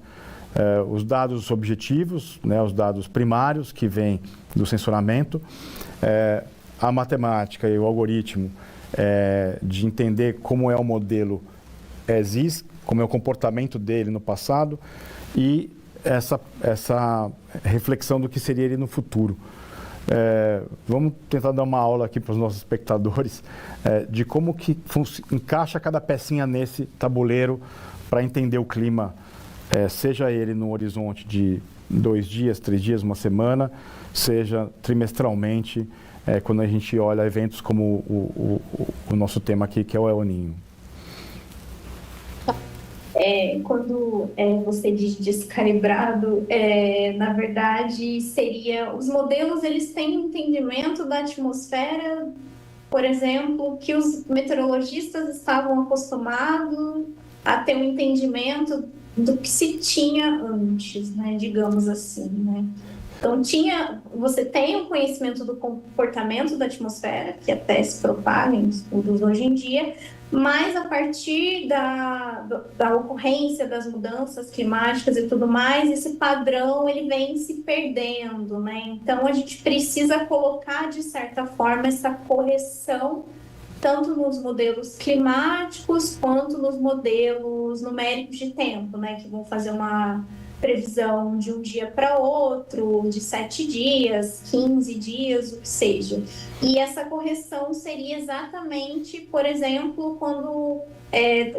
Os dados objetivos, né, os dados primários que vêm do censuramento, a matemática e o algoritmo de entender como é o modelo as-is, como é o comportamento dele no passado e essa reflexão do que seria ele no futuro. Vamos tentar dar uma aula aqui para os nossos espectadores de como que encaixa cada pecinha nesse tabuleiro para entender o clima, seja ele no horizonte de 2 dias, 3 dias, uma semana, seja trimestralmente, quando a gente olha eventos como o nosso tema aqui, que é o El Niño. Quando você diz descalibrado, na verdade seria, os modelos eles têm um entendimento da atmosfera, por exemplo, que os meteorologistas estavam acostumados a ter um entendimento do que se tinha antes, né, digamos assim, né? Então você tem um conhecimento do comportamento da atmosfera, que até se propaga em estudos hoje em dia, mas a partir da ocorrência das mudanças climáticas e tudo mais, esse padrão ele vem se perdendo, né? Então a gente precisa colocar, de certa forma, essa correção tanto nos modelos climáticos quanto nos modelos numéricos de tempo, né? Que vão fazer uma previsão de um dia para outro, de 7 dias, 15 dias, o que seja. E essa correção seria exatamente, por exemplo, quando,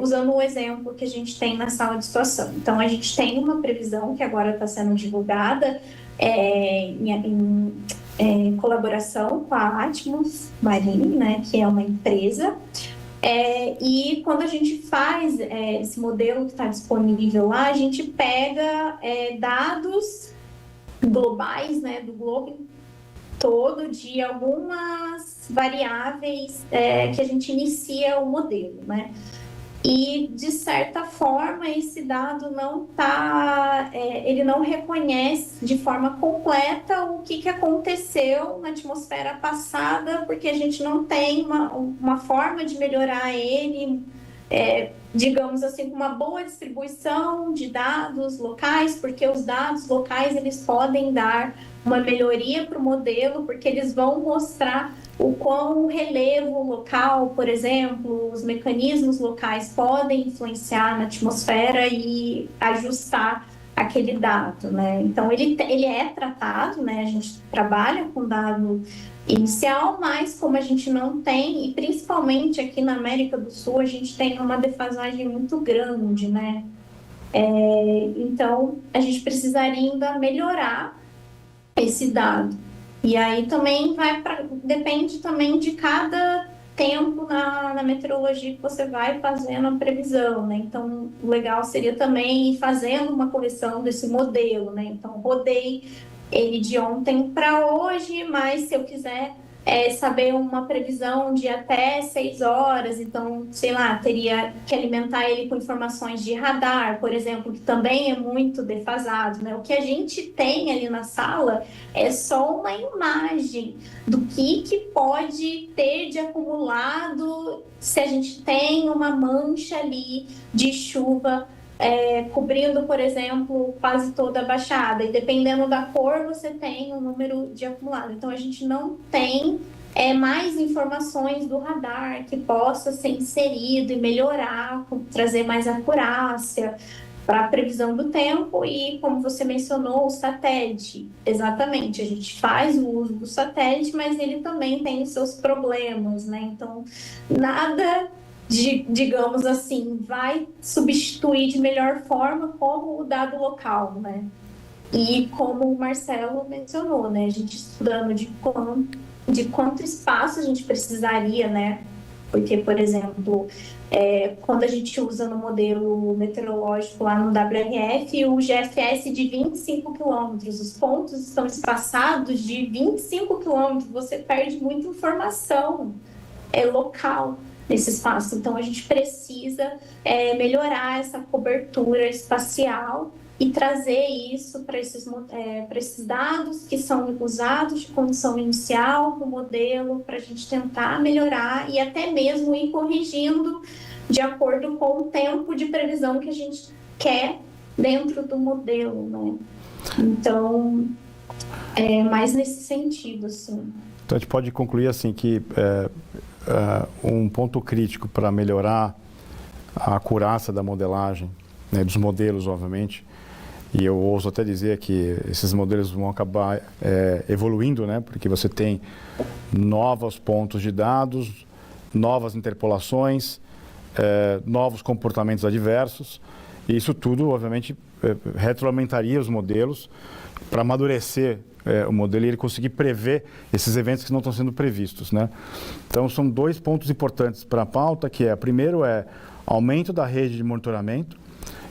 usando o exemplo que a gente tem na sala de situação. Então, a gente tem uma previsão que agora está sendo divulgada em colaboração com a Atmos Marine, né, que é uma empresa. E quando a gente faz esse modelo que está disponível lá, a gente pega dados globais, né, do globo todo, de algumas variáveis que a gente inicia o modelo, né? E, de certa forma, esse dado ele não reconhece de forma completa o que aconteceu na atmosfera passada, porque a gente não tem uma forma de melhorar ele digamos assim, com uma boa distribuição de dados locais, porque os dados locais eles podem dar uma melhoria para o modelo, porque eles vão mostrar o quão o relevo local, por exemplo, os mecanismos locais podem influenciar na atmosfera e ajustar aquele dado, né? Então, ele é tratado, né? A gente trabalha com dado inicial, mas como a gente não tem, e principalmente aqui na América do Sul, a gente tem uma defasagem muito grande, né? Então, a gente precisaria ainda melhorar esse dado. E aí também depende também de cada tempo na meteorologia que você vai fazendo a previsão, né? Então, o legal seria também ir fazendo uma correção desse modelo, né? Então, rodei ele de ontem para hoje, mas se eu quiser saber uma previsão de até 6 horas, então, sei lá, teria que alimentar ele com informações de radar, por exemplo, que também é muito defasado, né? O que a gente tem ali na sala é só uma imagem do que pode ter de acumulado se a gente tem uma mancha ali de chuva cobrindo, por exemplo, quase toda a baixada. E dependendo da cor, você tem um número de acumulado. Então, a gente não tem mais informações do radar que possa ser inserido e melhorar, trazer mais acurácia para a previsão do tempo. E, como você mencionou, o satélite. Exatamente, a gente faz o uso do satélite, mas ele também tem os seus problemas, né? Então, nada... digamos assim, vai substituir de melhor forma como o dado local, né? E como o Marcelo mencionou, né? A gente estudando de quanto espaço a gente precisaria, né? Porque, por exemplo, quando a gente usa no modelo meteorológico lá no WRF, o GFS de 25 quilômetros, os pontos estão espaçados de 25 quilômetros, você perde muita informação local nesse espaço. Então, a gente precisa melhorar essa cobertura espacial e trazer isso para esses dados que são usados de condição inicial do modelo, para a gente tentar melhorar e até mesmo ir corrigindo de acordo com o tempo de previsão que a gente quer dentro do modelo, né? Então, mais nesse sentido, assim. Então, a gente pode concluir assim que um ponto crítico para melhorar a acurácia da modelagem, né, dos modelos, obviamente, e eu ouso até dizer que esses modelos vão acabar evoluindo, né, porque você tem novos pontos de dados, novas interpolações, novos comportamentos adversos, e isso tudo, obviamente, retroalimentaria os modelos para amadurecer o modelo e ele conseguir prever esses eventos que não estão sendo previstos, né? Então, são 2 pontos importantes para a pauta, que primeiro aumento da rede de monitoramento,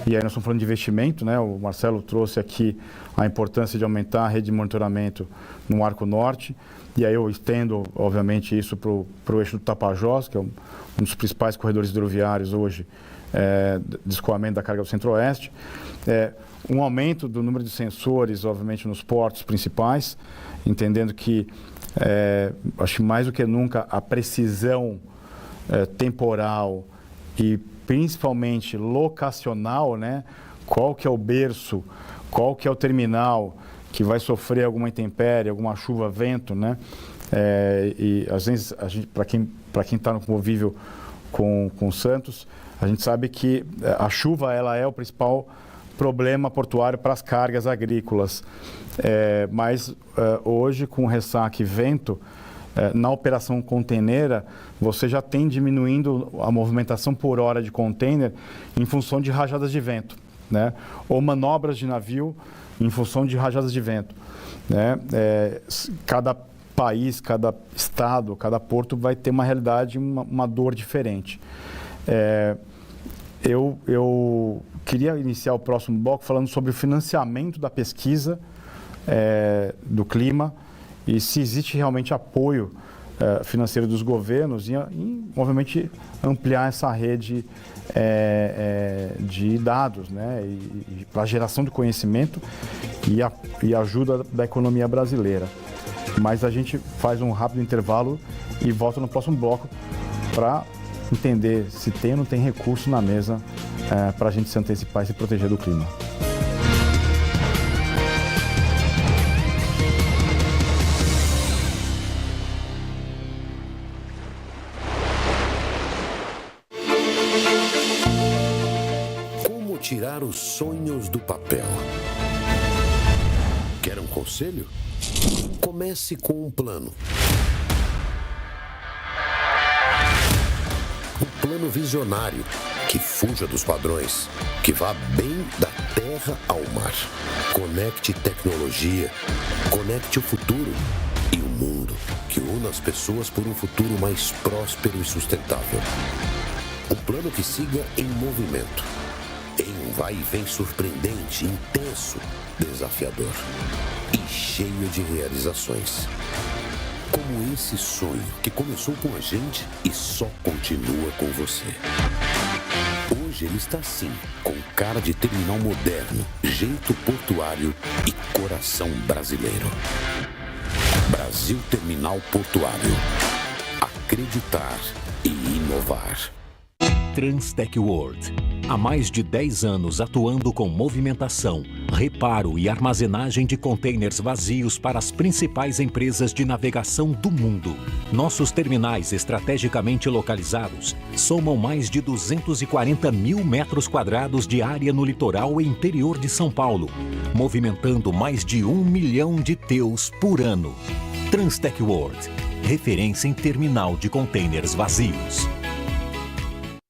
e aí nós estamos falando de investimento, né? O Marcelo trouxe aqui a importância de aumentar a rede de monitoramento no Arco Norte, e aí eu estendo, obviamente, isso para o eixo do Tapajós, que é um dos principais corredores hidroviários hoje, de escoamento da carga do Centro-Oeste. Um aumento do número de sensores, obviamente, nos portos principais, entendendo que, acho que mais do que nunca, a precisão temporal e principalmente locacional, né? Qual que é o berço, qual que é o terminal que vai sofrer alguma intempérie, alguma chuva, vento, né? E às vezes, para quem está no convívio com Santos, a gente sabe que a chuva ela é o principal problema portuário para as cargas agrícolas. Mas hoje, com ressaca e vento, na operação containera, você já tem diminuindo a movimentação por hora de container em função de rajadas de vento, né? Ou manobras de navio em função de rajadas de vento, né? Cada país, cada estado, cada porto vai ter uma realidade, uma dor diferente. Eu queria iniciar o próximo bloco falando sobre o financiamento da pesquisa do clima e se existe realmente apoio financeiro dos governos e, obviamente, ampliar essa rede de dados, né, e para a geração de conhecimento e ajuda da economia brasileira. Mas a gente faz um rápido intervalo e volta no próximo bloco para entender se tem ou não tem recurso na mesa para a gente se antecipar e se proteger do clima. Como tirar os sonhos do papel? Quer um conselho? Comece com um plano. Um plano visionário, que fuja dos padrões, que vá bem da terra ao mar. Conecte tecnologia, conecte o futuro e o mundo, que una as pessoas por um futuro mais próspero e sustentável. Um plano que siga em movimento, em um vai e vem surpreendente, intenso, desafiador e cheio de realizações. Como esse sonho que começou com a gente e só continua com você. Hoje ele está assim, com cara de terminal moderno, jeito portuário e coração brasileiro. Brasil Terminal Portuário. Acreditar e inovar. Transtec World. Há mais de 10 anos atuando com movimentação, reparo e armazenagem de contêineres vazios para as principais empresas de navegação do mundo. Nossos terminais estrategicamente localizados somam mais de 240 mil metros quadrados de área no litoral e interior de São Paulo, movimentando mais de 1 milhão de TEUs por ano. Transtec World, referência em terminal de contêineres vazios.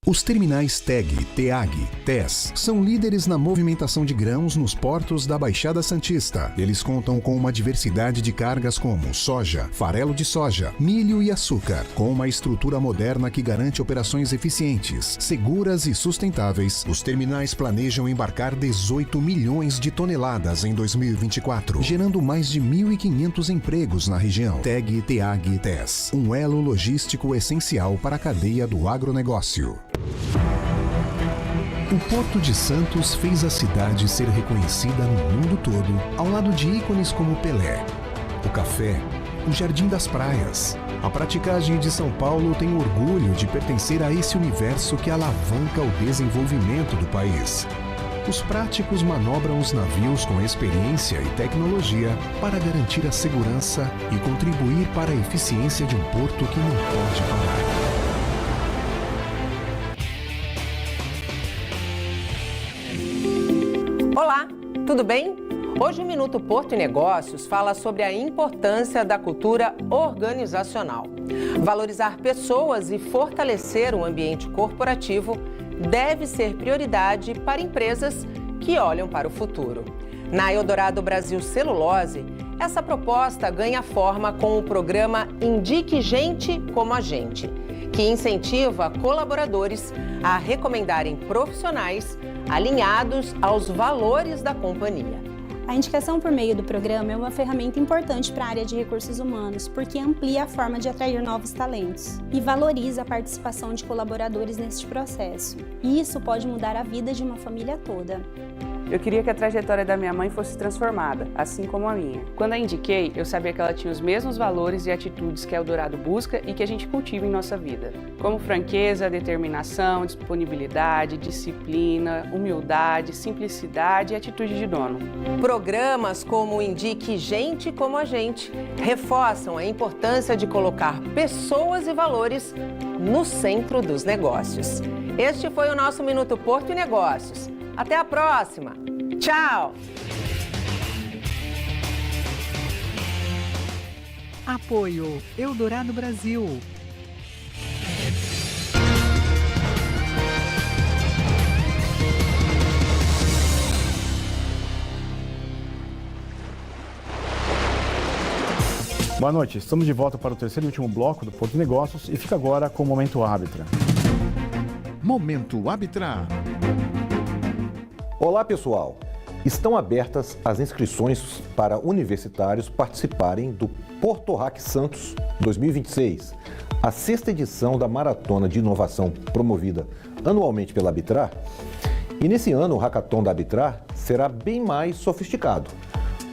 Os terminais TEG, TEAG, TES são líderes na movimentação de grãos nos portos da Baixada Santista. Eles contam com uma diversidade de cargas como soja, farelo de soja, milho e açúcar, com uma estrutura moderna que garante operações eficientes, seguras e sustentáveis. Os terminais planejam embarcar 18 milhões de toneladas em 2024, gerando mais de 1.500 empregos na região. TEG, TEAG, TES, um elo logístico essencial para a cadeia do agronegócio. O Porto de Santos fez a cidade ser reconhecida no mundo todo, ao lado de ícones como Pelé, o café, o Jardim das Praias. A praticagem de São Paulo tem orgulho de pertencer a esse universo que alavanca o desenvolvimento do país. Os práticos manobram os navios com experiência e tecnologia para garantir a segurança e contribuir para a eficiência de um porto que não pode parar. Olá, tudo bem? Hoje o Minuto Porto e Negócios fala sobre a importância da cultura organizacional. Valorizar pessoas e fortalecer o ambiente corporativo deve ser prioridade para empresas que olham para o futuro. Na Eldorado Brasil Celulose, essa proposta ganha forma com o programa Indique Gente como a Gente, que incentiva colaboradores a recomendarem profissionais alinhados aos valores da companhia. A indicação por meio do programa é uma ferramenta importante para a área de recursos humanos, porque amplia a forma de atrair novos talentos e valoriza a participação de colaboradores neste processo. E isso pode mudar a vida de uma família toda. Eu queria que a trajetória da minha mãe fosse transformada, assim como a minha. Quando a indiquei, eu sabia que ela tinha os mesmos valores e atitudes que a Eldorado busca e que a gente cultiva em nossa vida, como franqueza, determinação, disponibilidade, disciplina, humildade, simplicidade e atitude de dono. Programas como o Indique Gente como a Gente reforçam a importância de colocar pessoas e valores no centro dos negócios. Este foi o nosso Minuto Porto e Negócios. Até a próxima. Tchau! Apoio Eldorado Brasil. Boa noite, estamos de volta para o terceiro e último bloco do Porto de Negócios e fica agora com o Momento Arbitra. Momento Arbitra. Olá, pessoal! Estão abertas as inscrições para universitários participarem do Porto Hack Santos 2026, a sexta edição da Maratona de Inovação promovida anualmente pela Arbitrar. E nesse ano, o Hackathon da Arbitrar será bem mais sofisticado.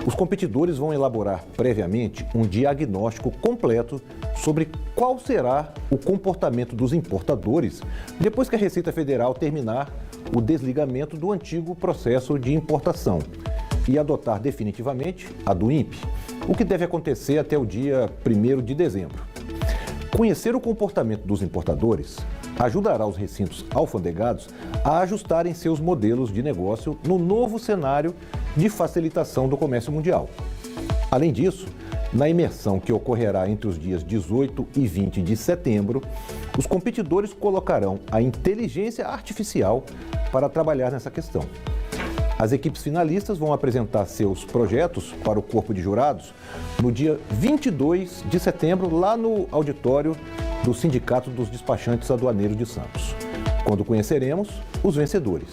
Os competidores vão elaborar previamente um diagnóstico completo sobre qual será o comportamento dos importadores depois que a Receita Federal terminar o desligamento do antigo processo de importação e adotar definitivamente a do INPE, o que deve acontecer até o dia 1º de dezembro. Conhecer o comportamento dos importadores ajudará os recintos alfandegados a ajustarem seus modelos de negócio no novo cenário de facilitação do comércio mundial. Além disso, na imersão que ocorrerá entre os dias 18 e 20 de setembro, os competidores colocarão a inteligência artificial para trabalhar nessa questão. As equipes finalistas vão apresentar seus projetos para o corpo de jurados no dia 22 de setembro, lá no auditório do Sindicato dos Despachantes Aduaneiros de Santos, quando conheceremos os vencedores.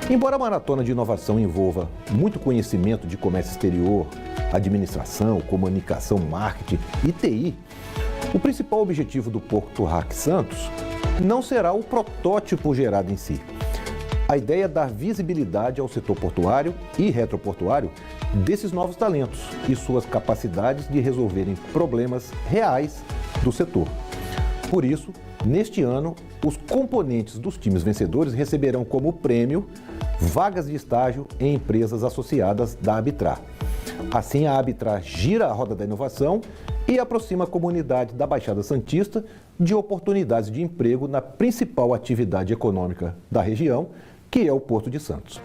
Embora a maratona de inovação envolva muito conhecimento de comércio exterior, administração, comunicação, marketing e TI, o principal objetivo do Porto Hack Santos não será o protótipo gerado em si. A ideia é dar visibilidade ao setor portuário e retroportuário desses novos talentos e suas capacidades de resolverem problemas reais do setor. Por isso, neste ano, os componentes dos times vencedores receberão como prêmio vagas de estágio em empresas associadas da Arbitrar. Assim, a Arbitrar gira a roda da inovação e aproxima a comunidade da Baixada Santista de oportunidades de emprego na principal atividade econômica da região, que é o Porto de Santos.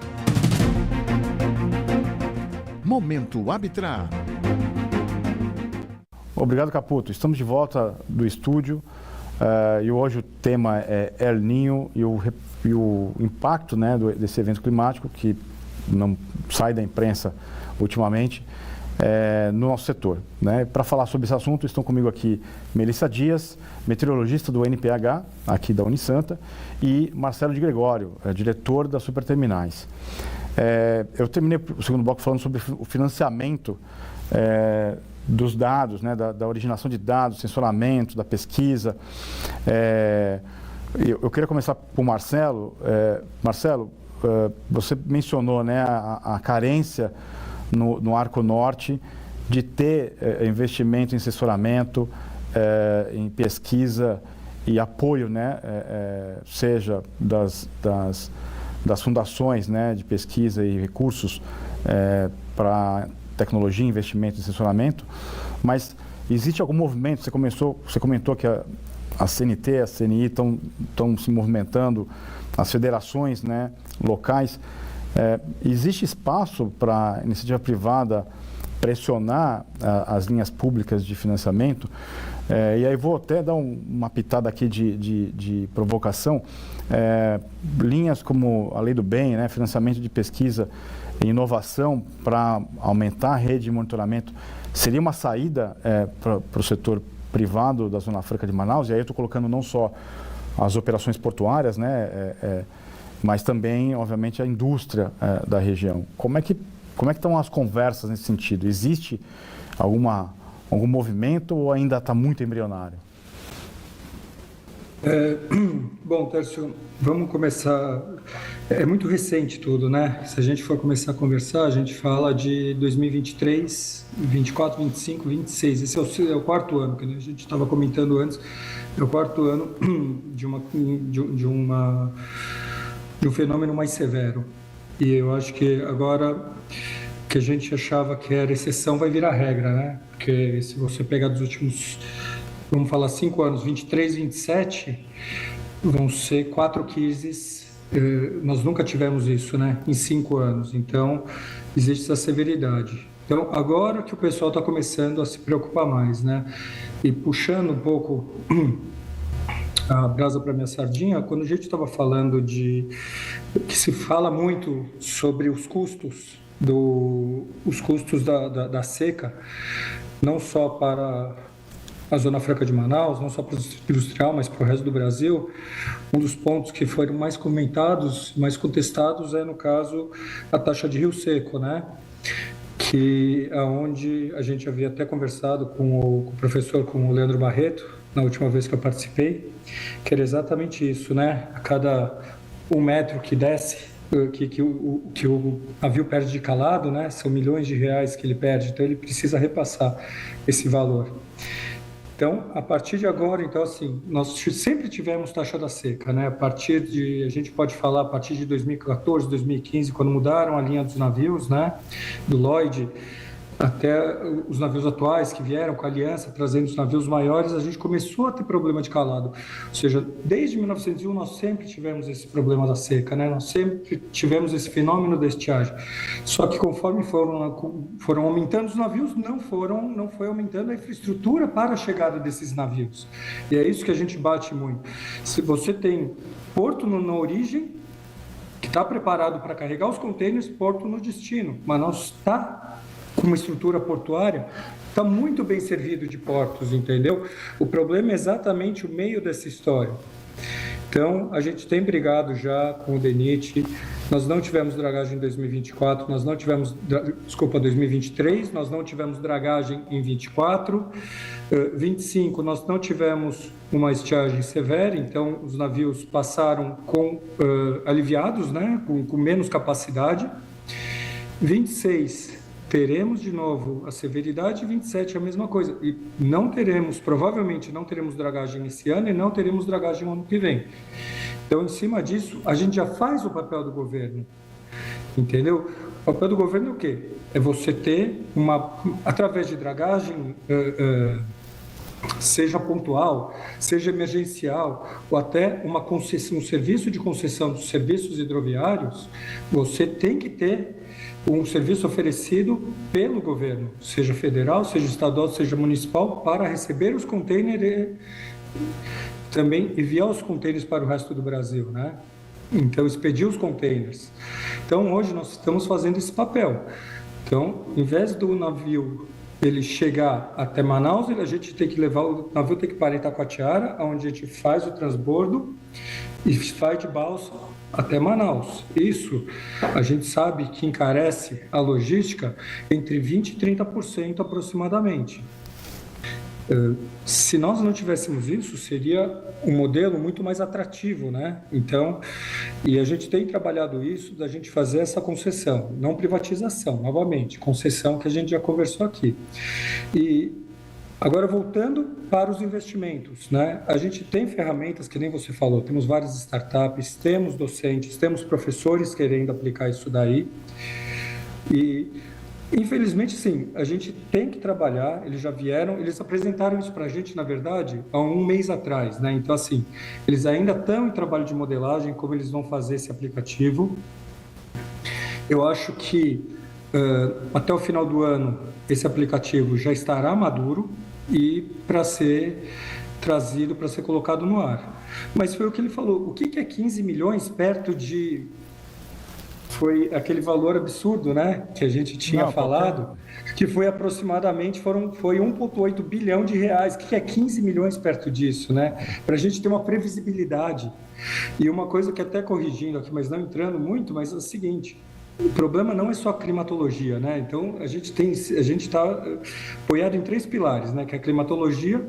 Momento Arbitrar. Obrigado, Caputo. Estamos de volta do estúdio e hoje o tema é El Niño e o impacto, né, desse evento climático que não sai da imprensa ultimamente no nosso setor, né? Para falar sobre esse assunto estão comigo aqui Melissa Dias, meteorologista do NPH, aqui da Unisanta, e Marcelo de Gregório, diretor da Superterminais. Eu terminei o segundo bloco falando sobre o financiamento dos dados, né, da originação de dados, sensoramento, da pesquisa. Eu queria começar com o Marcelo. Marcelo, você mencionou, né, a carência no Arco Norte de ter investimento em assessoramento, em pesquisa e apoio, né, seja das fundações, né, de pesquisa e recursos para tecnologia, investimento e assessoramento, mas existe algum movimento? Você comentou que a CNT, a CNI estão se movimentando, as federações, né, locais. Existe espaço para a iniciativa privada pressionar as linhas públicas de financiamento? E aí vou até dar uma pitada aqui de provocação. Linhas como a Lei do Bem, né, financiamento de pesquisa e inovação para aumentar a rede de monitoramento, seria uma saída para o setor privado da Zona Franca de Manaus? E aí eu estou colocando não só as operações portuárias, né, mas também, obviamente, a indústria da região. Como é que estão as conversas nesse sentido? Existe algum movimento ou ainda está muito embrionário? Bom, Tércio, vamos começar. É muito recente tudo, né? Se a gente for começar a conversar, a gente fala de 2023, 24, 25, 26. Esse é o quarto ano, que a gente estava comentando antes. É o quarto ano de um fenômeno mais severo. E eu acho que agora que a gente achava que era exceção vai virar regra, né? Porque se você pegar dos últimos, vamos falar, 5 anos, 23, 27, vão ser 4 crises. Nós nunca tivemos isso, né? Em 5 anos. Então, existe essa severidade. Então, agora que o pessoal está começando a se preocupar mais, né? E puxando um pouco a brasa para minha sardinha, quando a gente estava falando que se fala muito sobre os custos da seca, não só para a Zona Franca de Manaus, não só para o industrial, mas para o resto do Brasil, um dos pontos que foram mais comentados, mais contestados é, no caso, a taxa de Rio Seco, né? Que aonde a gente havia até conversado com o professor, com o Leandro Barreto, na última vez que eu participei, que era exatamente isso, né? A cada 1 metro que desce, que o navio perde de calado, né? São milhões de reais que ele perde, então ele precisa repassar esse valor. Então, a partir de agora, então assim, nós sempre tivemos taxa da seca, né? A gente pode falar a partir de 2014, 2015, quando mudaram a linha dos navios, né? Do Lloyd, até os navios atuais que vieram com a aliança, trazendo os navios maiores, a gente começou a ter problema de calado. Ou seja, desde 1901 nós sempre tivemos esse problema da seca, né? Nós sempre tivemos esse fenômeno da estiagem. Só que conforme foram aumentando os navios, não foi aumentando a infraestrutura para a chegada desses navios. E é isso que a gente bate muito. Se você tem porto na origem, que está preparado para carregar os contêineres, porto no destino, mas não está com uma estrutura portuária, está muito bem servido de portos, entendeu? O problema é exatamente o meio dessa história. Então, a gente tem brigado já com o DENIT, nós não tivemos dragagem em 2024, 2023, nós não tivemos dragagem em 24, 25 nós não tivemos uma estiagem severa, então os navios passaram aliviados, né, com menos capacidade. 26 teremos de novo a severidade, 27 a mesma coisa. E provavelmente não teremos dragagem esse ano e não teremos dragagem no ano que vem. Então, em cima disso, a gente já faz o papel do governo, entendeu? O papel do governo é o quê? É você ter através de dragagem, seja pontual, seja emergencial, ou até um serviço de concessão dos serviços hidroviários, você tem que ter um serviço oferecido pelo governo, seja federal, seja estadual, seja municipal, para receber os contêineres e também enviar os contêineres para o resto do Brasil, né? Então, expedir os contêineres. Então, hoje nós estamos fazendo esse papel. Então, em vez do navio ele chegar até Manaus, a gente tem que o navio tem que parar em Itacoatiara, onde a gente faz o transbordo e faz de balsa até Manaus. Isso a gente sabe que encarece a logística entre 20% e 30% aproximadamente. Se nós não tivéssemos isso, seria um modelo muito mais atrativo, né? Então, e a gente tem trabalhado isso, da gente fazer essa concessão, não privatização, novamente, concessão que a gente já conversou aqui. E agora, voltando para os investimentos, né? A gente tem ferramentas, que nem você falou, temos várias startups, temos docentes, temos professores querendo aplicar isso daí. E, infelizmente, sim, a gente tem que trabalhar, eles já vieram, eles apresentaram isso para a gente, na verdade, há um mês atrás, né? Então, assim, eles ainda estão em trabalho de modelagem, como eles vão fazer esse aplicativo. Eu acho que até o final do ano, esse aplicativo já estará maduro e para ser trazido, para ser colocado no ar. Mas foi o que ele falou, o que é 15 milhões perto de... Foi aquele valor absurdo, né, que a gente tinha falado, que foi aproximadamente, foi 1,8 bilhão de reais. O que é 15 milhões perto disso, né? Para a gente ter uma previsibilidade. E uma coisa que até corrigindo aqui, mas não entrando muito, mas é o seguinte... O problema não é só a climatologia, né? Então, a gente está apoiado em 3 pilares, né? Que é a climatologia,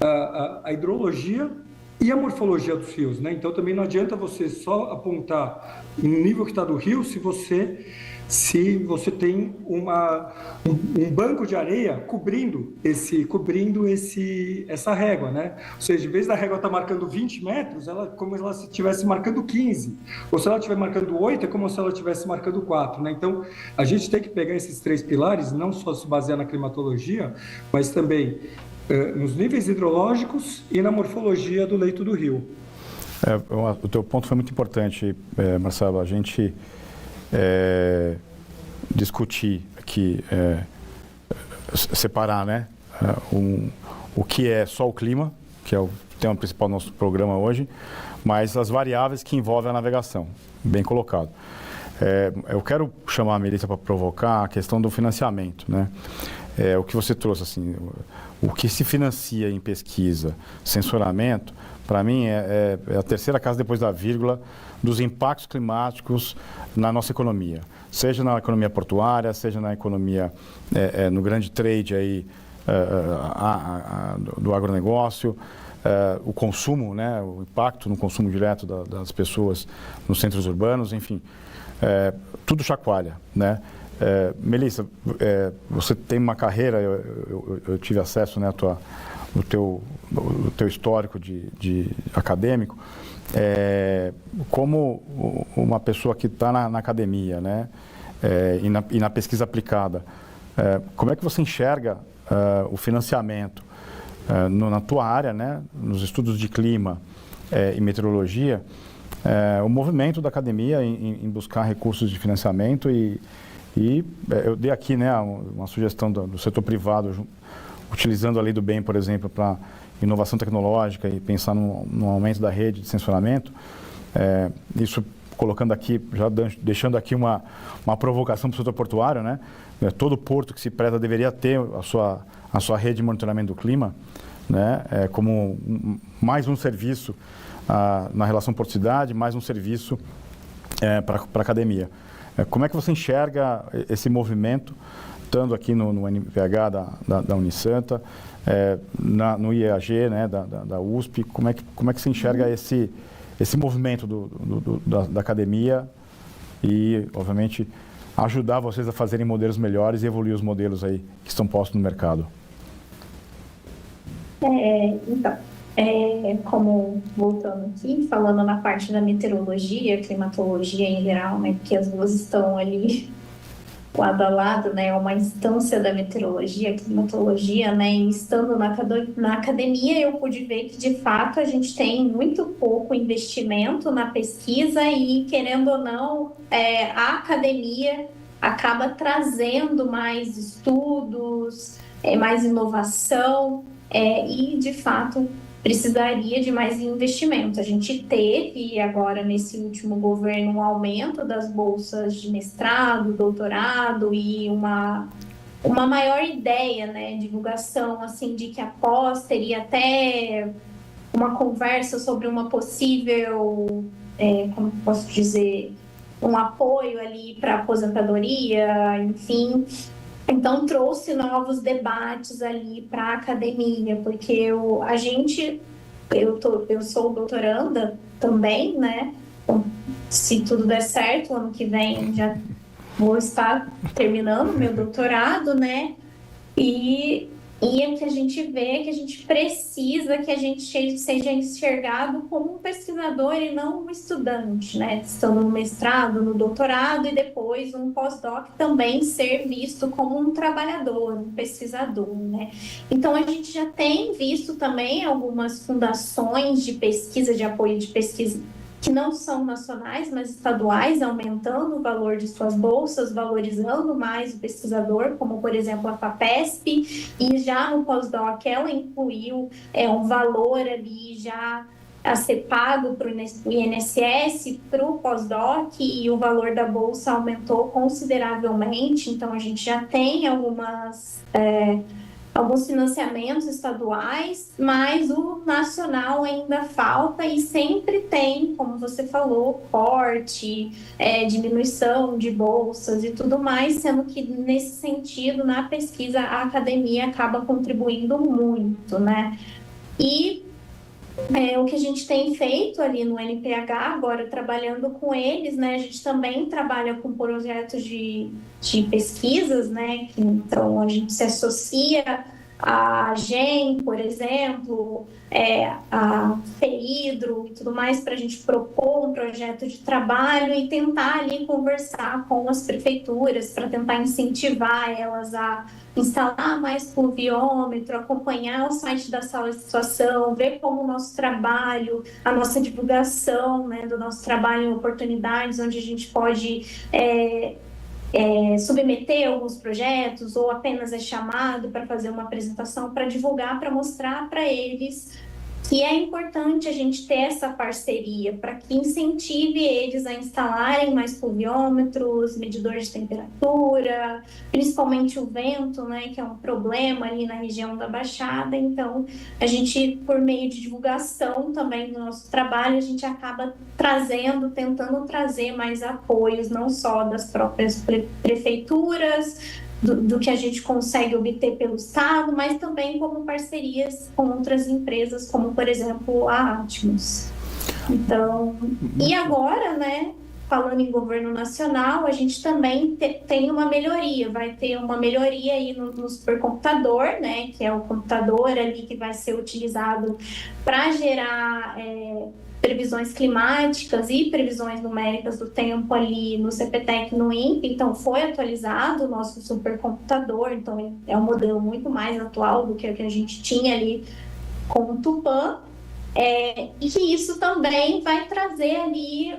a hidrologia e a morfologia dos rios, né? Então, também não adianta você só apontar no nível que está do rio se você tem um banco de areia cobrindo essa régua, né? Ou seja, em vez da régua estar marcando 20 metros, como se ela estivesse marcando 15. Ou se ela estiver marcando 8, é como se ela estivesse marcando 4, né? Então, a gente tem que pegar esses 3 pilares, não só se basear na climatologia, mas também nos níveis hidrológicos e na morfologia do leito do rio. O teu ponto foi muito importante, Marcelo. A gente... discutir aqui, separar, né, o que é só o clima, que é o tema principal do nosso programa hoje, mas as variáveis que envolvem a navegação, bem colocado. Eu quero chamar a Melissa para provocar a questão do financiamento, né? O que você trouxe, assim, o que se financia em pesquisa, censuramento, para mim é a terceira casa depois da vírgula dos impactos climáticos na nossa economia, seja na economia portuária, seja na economia, no grande trade aí, do agronegócio, o consumo, né, o impacto no consumo direto das pessoas nos centros urbanos, enfim, tudo chacoalha, né? Melissa, você tem uma carreira, eu tive acesso, né, o teu histórico de acadêmico, como uma pessoa que está na academia, né, e na pesquisa aplicada, como é que você enxerga o financiamento na tua área, né, nos estudos de clima e meteorologia, o movimento da academia em buscar recursos de financiamento e eu dei aqui, né, uma sugestão do setor privado, utilizando a Lei do Bem, por exemplo, para inovação tecnológica e pensar no aumento da rede de sensoramento. Isso colocando aqui, já deixando aqui uma provocação para o setor portuário, né? Todo porto que se preza deveria ter a sua rede de monitoramento do clima, né? Como mais um serviço na relação porto-cidade, mais um serviço para a academia. Como é que você enxerga esse movimento, estando aqui no NPH da Unisanta, no IEAG, né, da USP, como é que você enxerga esse movimento da academia e, obviamente, ajudar vocês a fazerem modelos melhores e evoluir os modelos aí que estão postos no mercado? Então, como voltando aqui, falando na parte da meteorologia, climatologia em geral, né, porque as duas estão ali lado a lado, né, uma instância da meteorologia, climatologia, né, e estando na academia eu pude ver que de fato a gente tem muito pouco investimento na pesquisa e, querendo ou não, a academia acaba trazendo mais estudos, mais inovação e de fato precisaria de mais investimento. A gente teve agora nesse último governo um aumento das bolsas de mestrado, doutorado e uma maior ideia, né, divulgação assim de que após teria até uma conversa sobre uma possível, como posso dizer, um apoio ali para a aposentadoria, enfim. Então, trouxe novos debates ali para a academia, porque eu sou doutoranda também, né? Então, se tudo der certo, ano que vem já vou estar terminando meu doutorado, né? E o que a gente vê é que a gente precisa que a gente seja enxergado como um pesquisador e não um estudante, né? Estando no mestrado, no doutorado e depois um pós-doc também ser visto como um trabalhador, um pesquisador, né? Então, a gente já tem visto também algumas fundações de pesquisa, de apoio de pesquisa, que não são nacionais, mas estaduais, aumentando o valor de suas bolsas, valorizando mais o pesquisador, como, por exemplo, a FAPESP, e já no pós-doc ela incluiu um valor ali já a ser pago para o INSS, para o pós-doc, e o valor da bolsa aumentou consideravelmente, então a gente já tem alguns financiamentos estaduais, mas o nacional ainda falta e sempre tem, como você falou, corte, diminuição de bolsas e tudo mais, sendo que nesse sentido, na pesquisa, a academia acaba contribuindo muito, né? E o que a gente tem feito ali no NPH, agora trabalhando com eles, né? A gente também trabalha com projetos de pesquisas, né? Então, a gente se associa a GEM, por exemplo, a FEIDRO e tudo mais, para a gente propor um projeto de trabalho e tentar ali conversar com as prefeituras para tentar incentivar elas a instalar mais pluviômetro, acompanhar o site da sala de situação, ver como o nosso trabalho, a nossa divulgação, né, do nosso trabalho em oportunidades, onde a gente pode submeter alguns projetos ou apenas é chamado para fazer uma apresentação, para divulgar, para mostrar para eles que é importante a gente ter essa parceria para que incentive eles a instalarem mais pluviômetros, medidores de temperatura, principalmente o vento, né, que é um problema ali na região da Baixada. Então, a gente, por meio de divulgação também do nosso trabalho, a gente acaba tentando trazer mais apoios, não só das próprias prefeituras, do que a gente consegue obter pelo Estado, mas também como parcerias com outras empresas, como, por exemplo, a Atmos. Então, e agora, né, falando em governo nacional, a gente também tem uma melhoria, vai ter uma melhoria aí no supercomputador, né, que é o computador ali que vai ser utilizado para gerar previsões climáticas e previsões numéricas do tempo ali no CPTEC, no INPE. Então foi atualizado o nosso supercomputador, então é um modelo muito mais atual do que o que a gente tinha ali com o Tupã. E que isso também vai trazer ali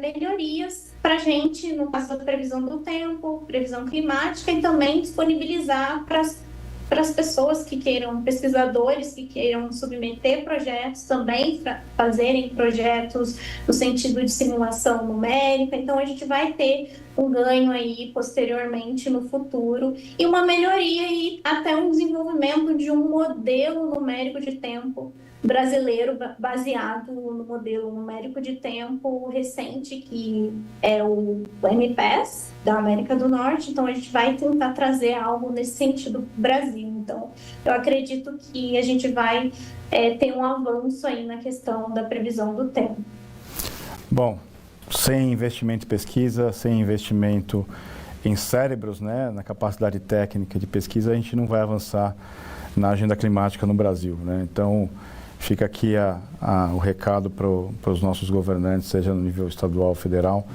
melhorias para a gente, no caso da previsão do tempo, previsão climática, e também disponibilizar para as pessoas que queiram, pesquisadores que queiram submeter projetos também, para fazerem projetos no sentido de simulação numérica. Então a gente vai ter um ganho aí posteriormente no futuro e uma melhoria e até um desenvolvimento de um modelo numérico de tempo brasileiro baseado no modelo numérico de tempo recente, que é o MPES da América do Norte. Então a gente vai tentar trazer algo nesse sentido para o Brasil. Então eu acredito que a gente vai ter um avanço aí na questão da previsão do tempo. Bom, sem investimento em pesquisa, sem investimento em cérebros, né, na capacidade técnica de pesquisa, a gente não vai avançar na agenda climática no Brasil, né? Então fica aqui o recado para os nossos governantes, seja no nível estadual, federal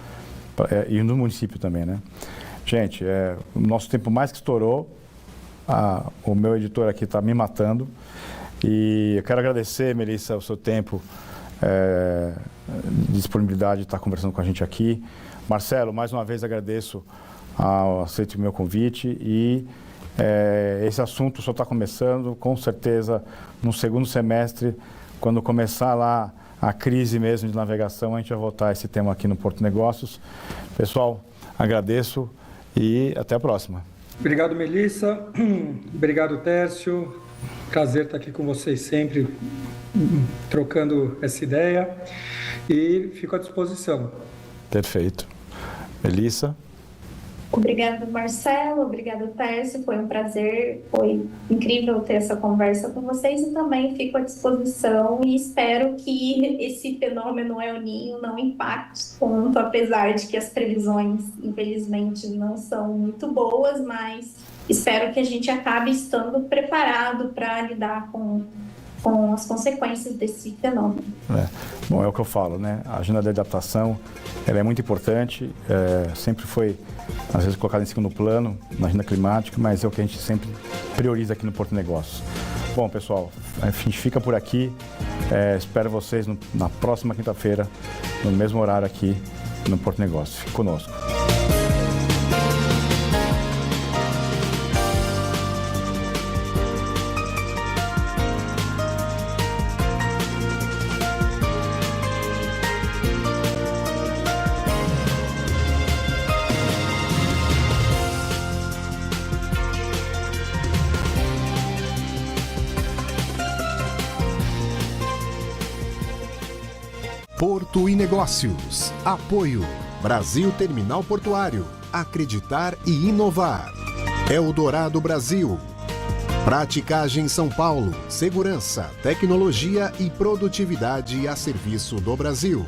e no município também, né? Gente, o nosso tempo mais que estourou, o meu editor aqui está me matando e eu quero agradecer, Melissa, o seu tempo de disponibilidade de estar conversando com a gente aqui. Marcelo, mais uma vez agradeço aceito o meu convite e esse assunto só está começando, com certeza, no segundo semestre, quando começar lá a crise mesmo de navegação, a gente vai voltar a esse tema aqui no Porto Negócios. Pessoal, agradeço e até a próxima. Obrigado, Melissa. Obrigado, Tércio. Prazer estar aqui com vocês sempre, trocando essa ideia. E fico à disposição. Perfeito. Melissa? Obrigada, Marcelo. Obrigada, Tércio. Foi um prazer. Foi incrível ter essa conversa com vocês e também fico à disposição e espero que esse fenômeno El Niño não impacte tanto, apesar de que as previsões, infelizmente, não são muito boas, mas espero que a gente acabe estando preparado para lidar com as consequências desse fenômeno. Bom, é o que eu falo, né? A agenda de adaptação, ela é muito importante, sempre foi, às vezes, colocada em segundo plano na agenda climática, mas é o que a gente sempre prioriza aqui no Porto Negócios. Bom, pessoal, a gente fica por aqui, espero vocês na próxima quinta-feira, no mesmo horário aqui no Porto Negócios. Fique conosco. Porto e Negócios. Apoio. Brasil Terminal Portuário. Acreditar e inovar. Eldorado Brasil. Praticagem São Paulo. Segurança, tecnologia e produtividade a serviço do Brasil.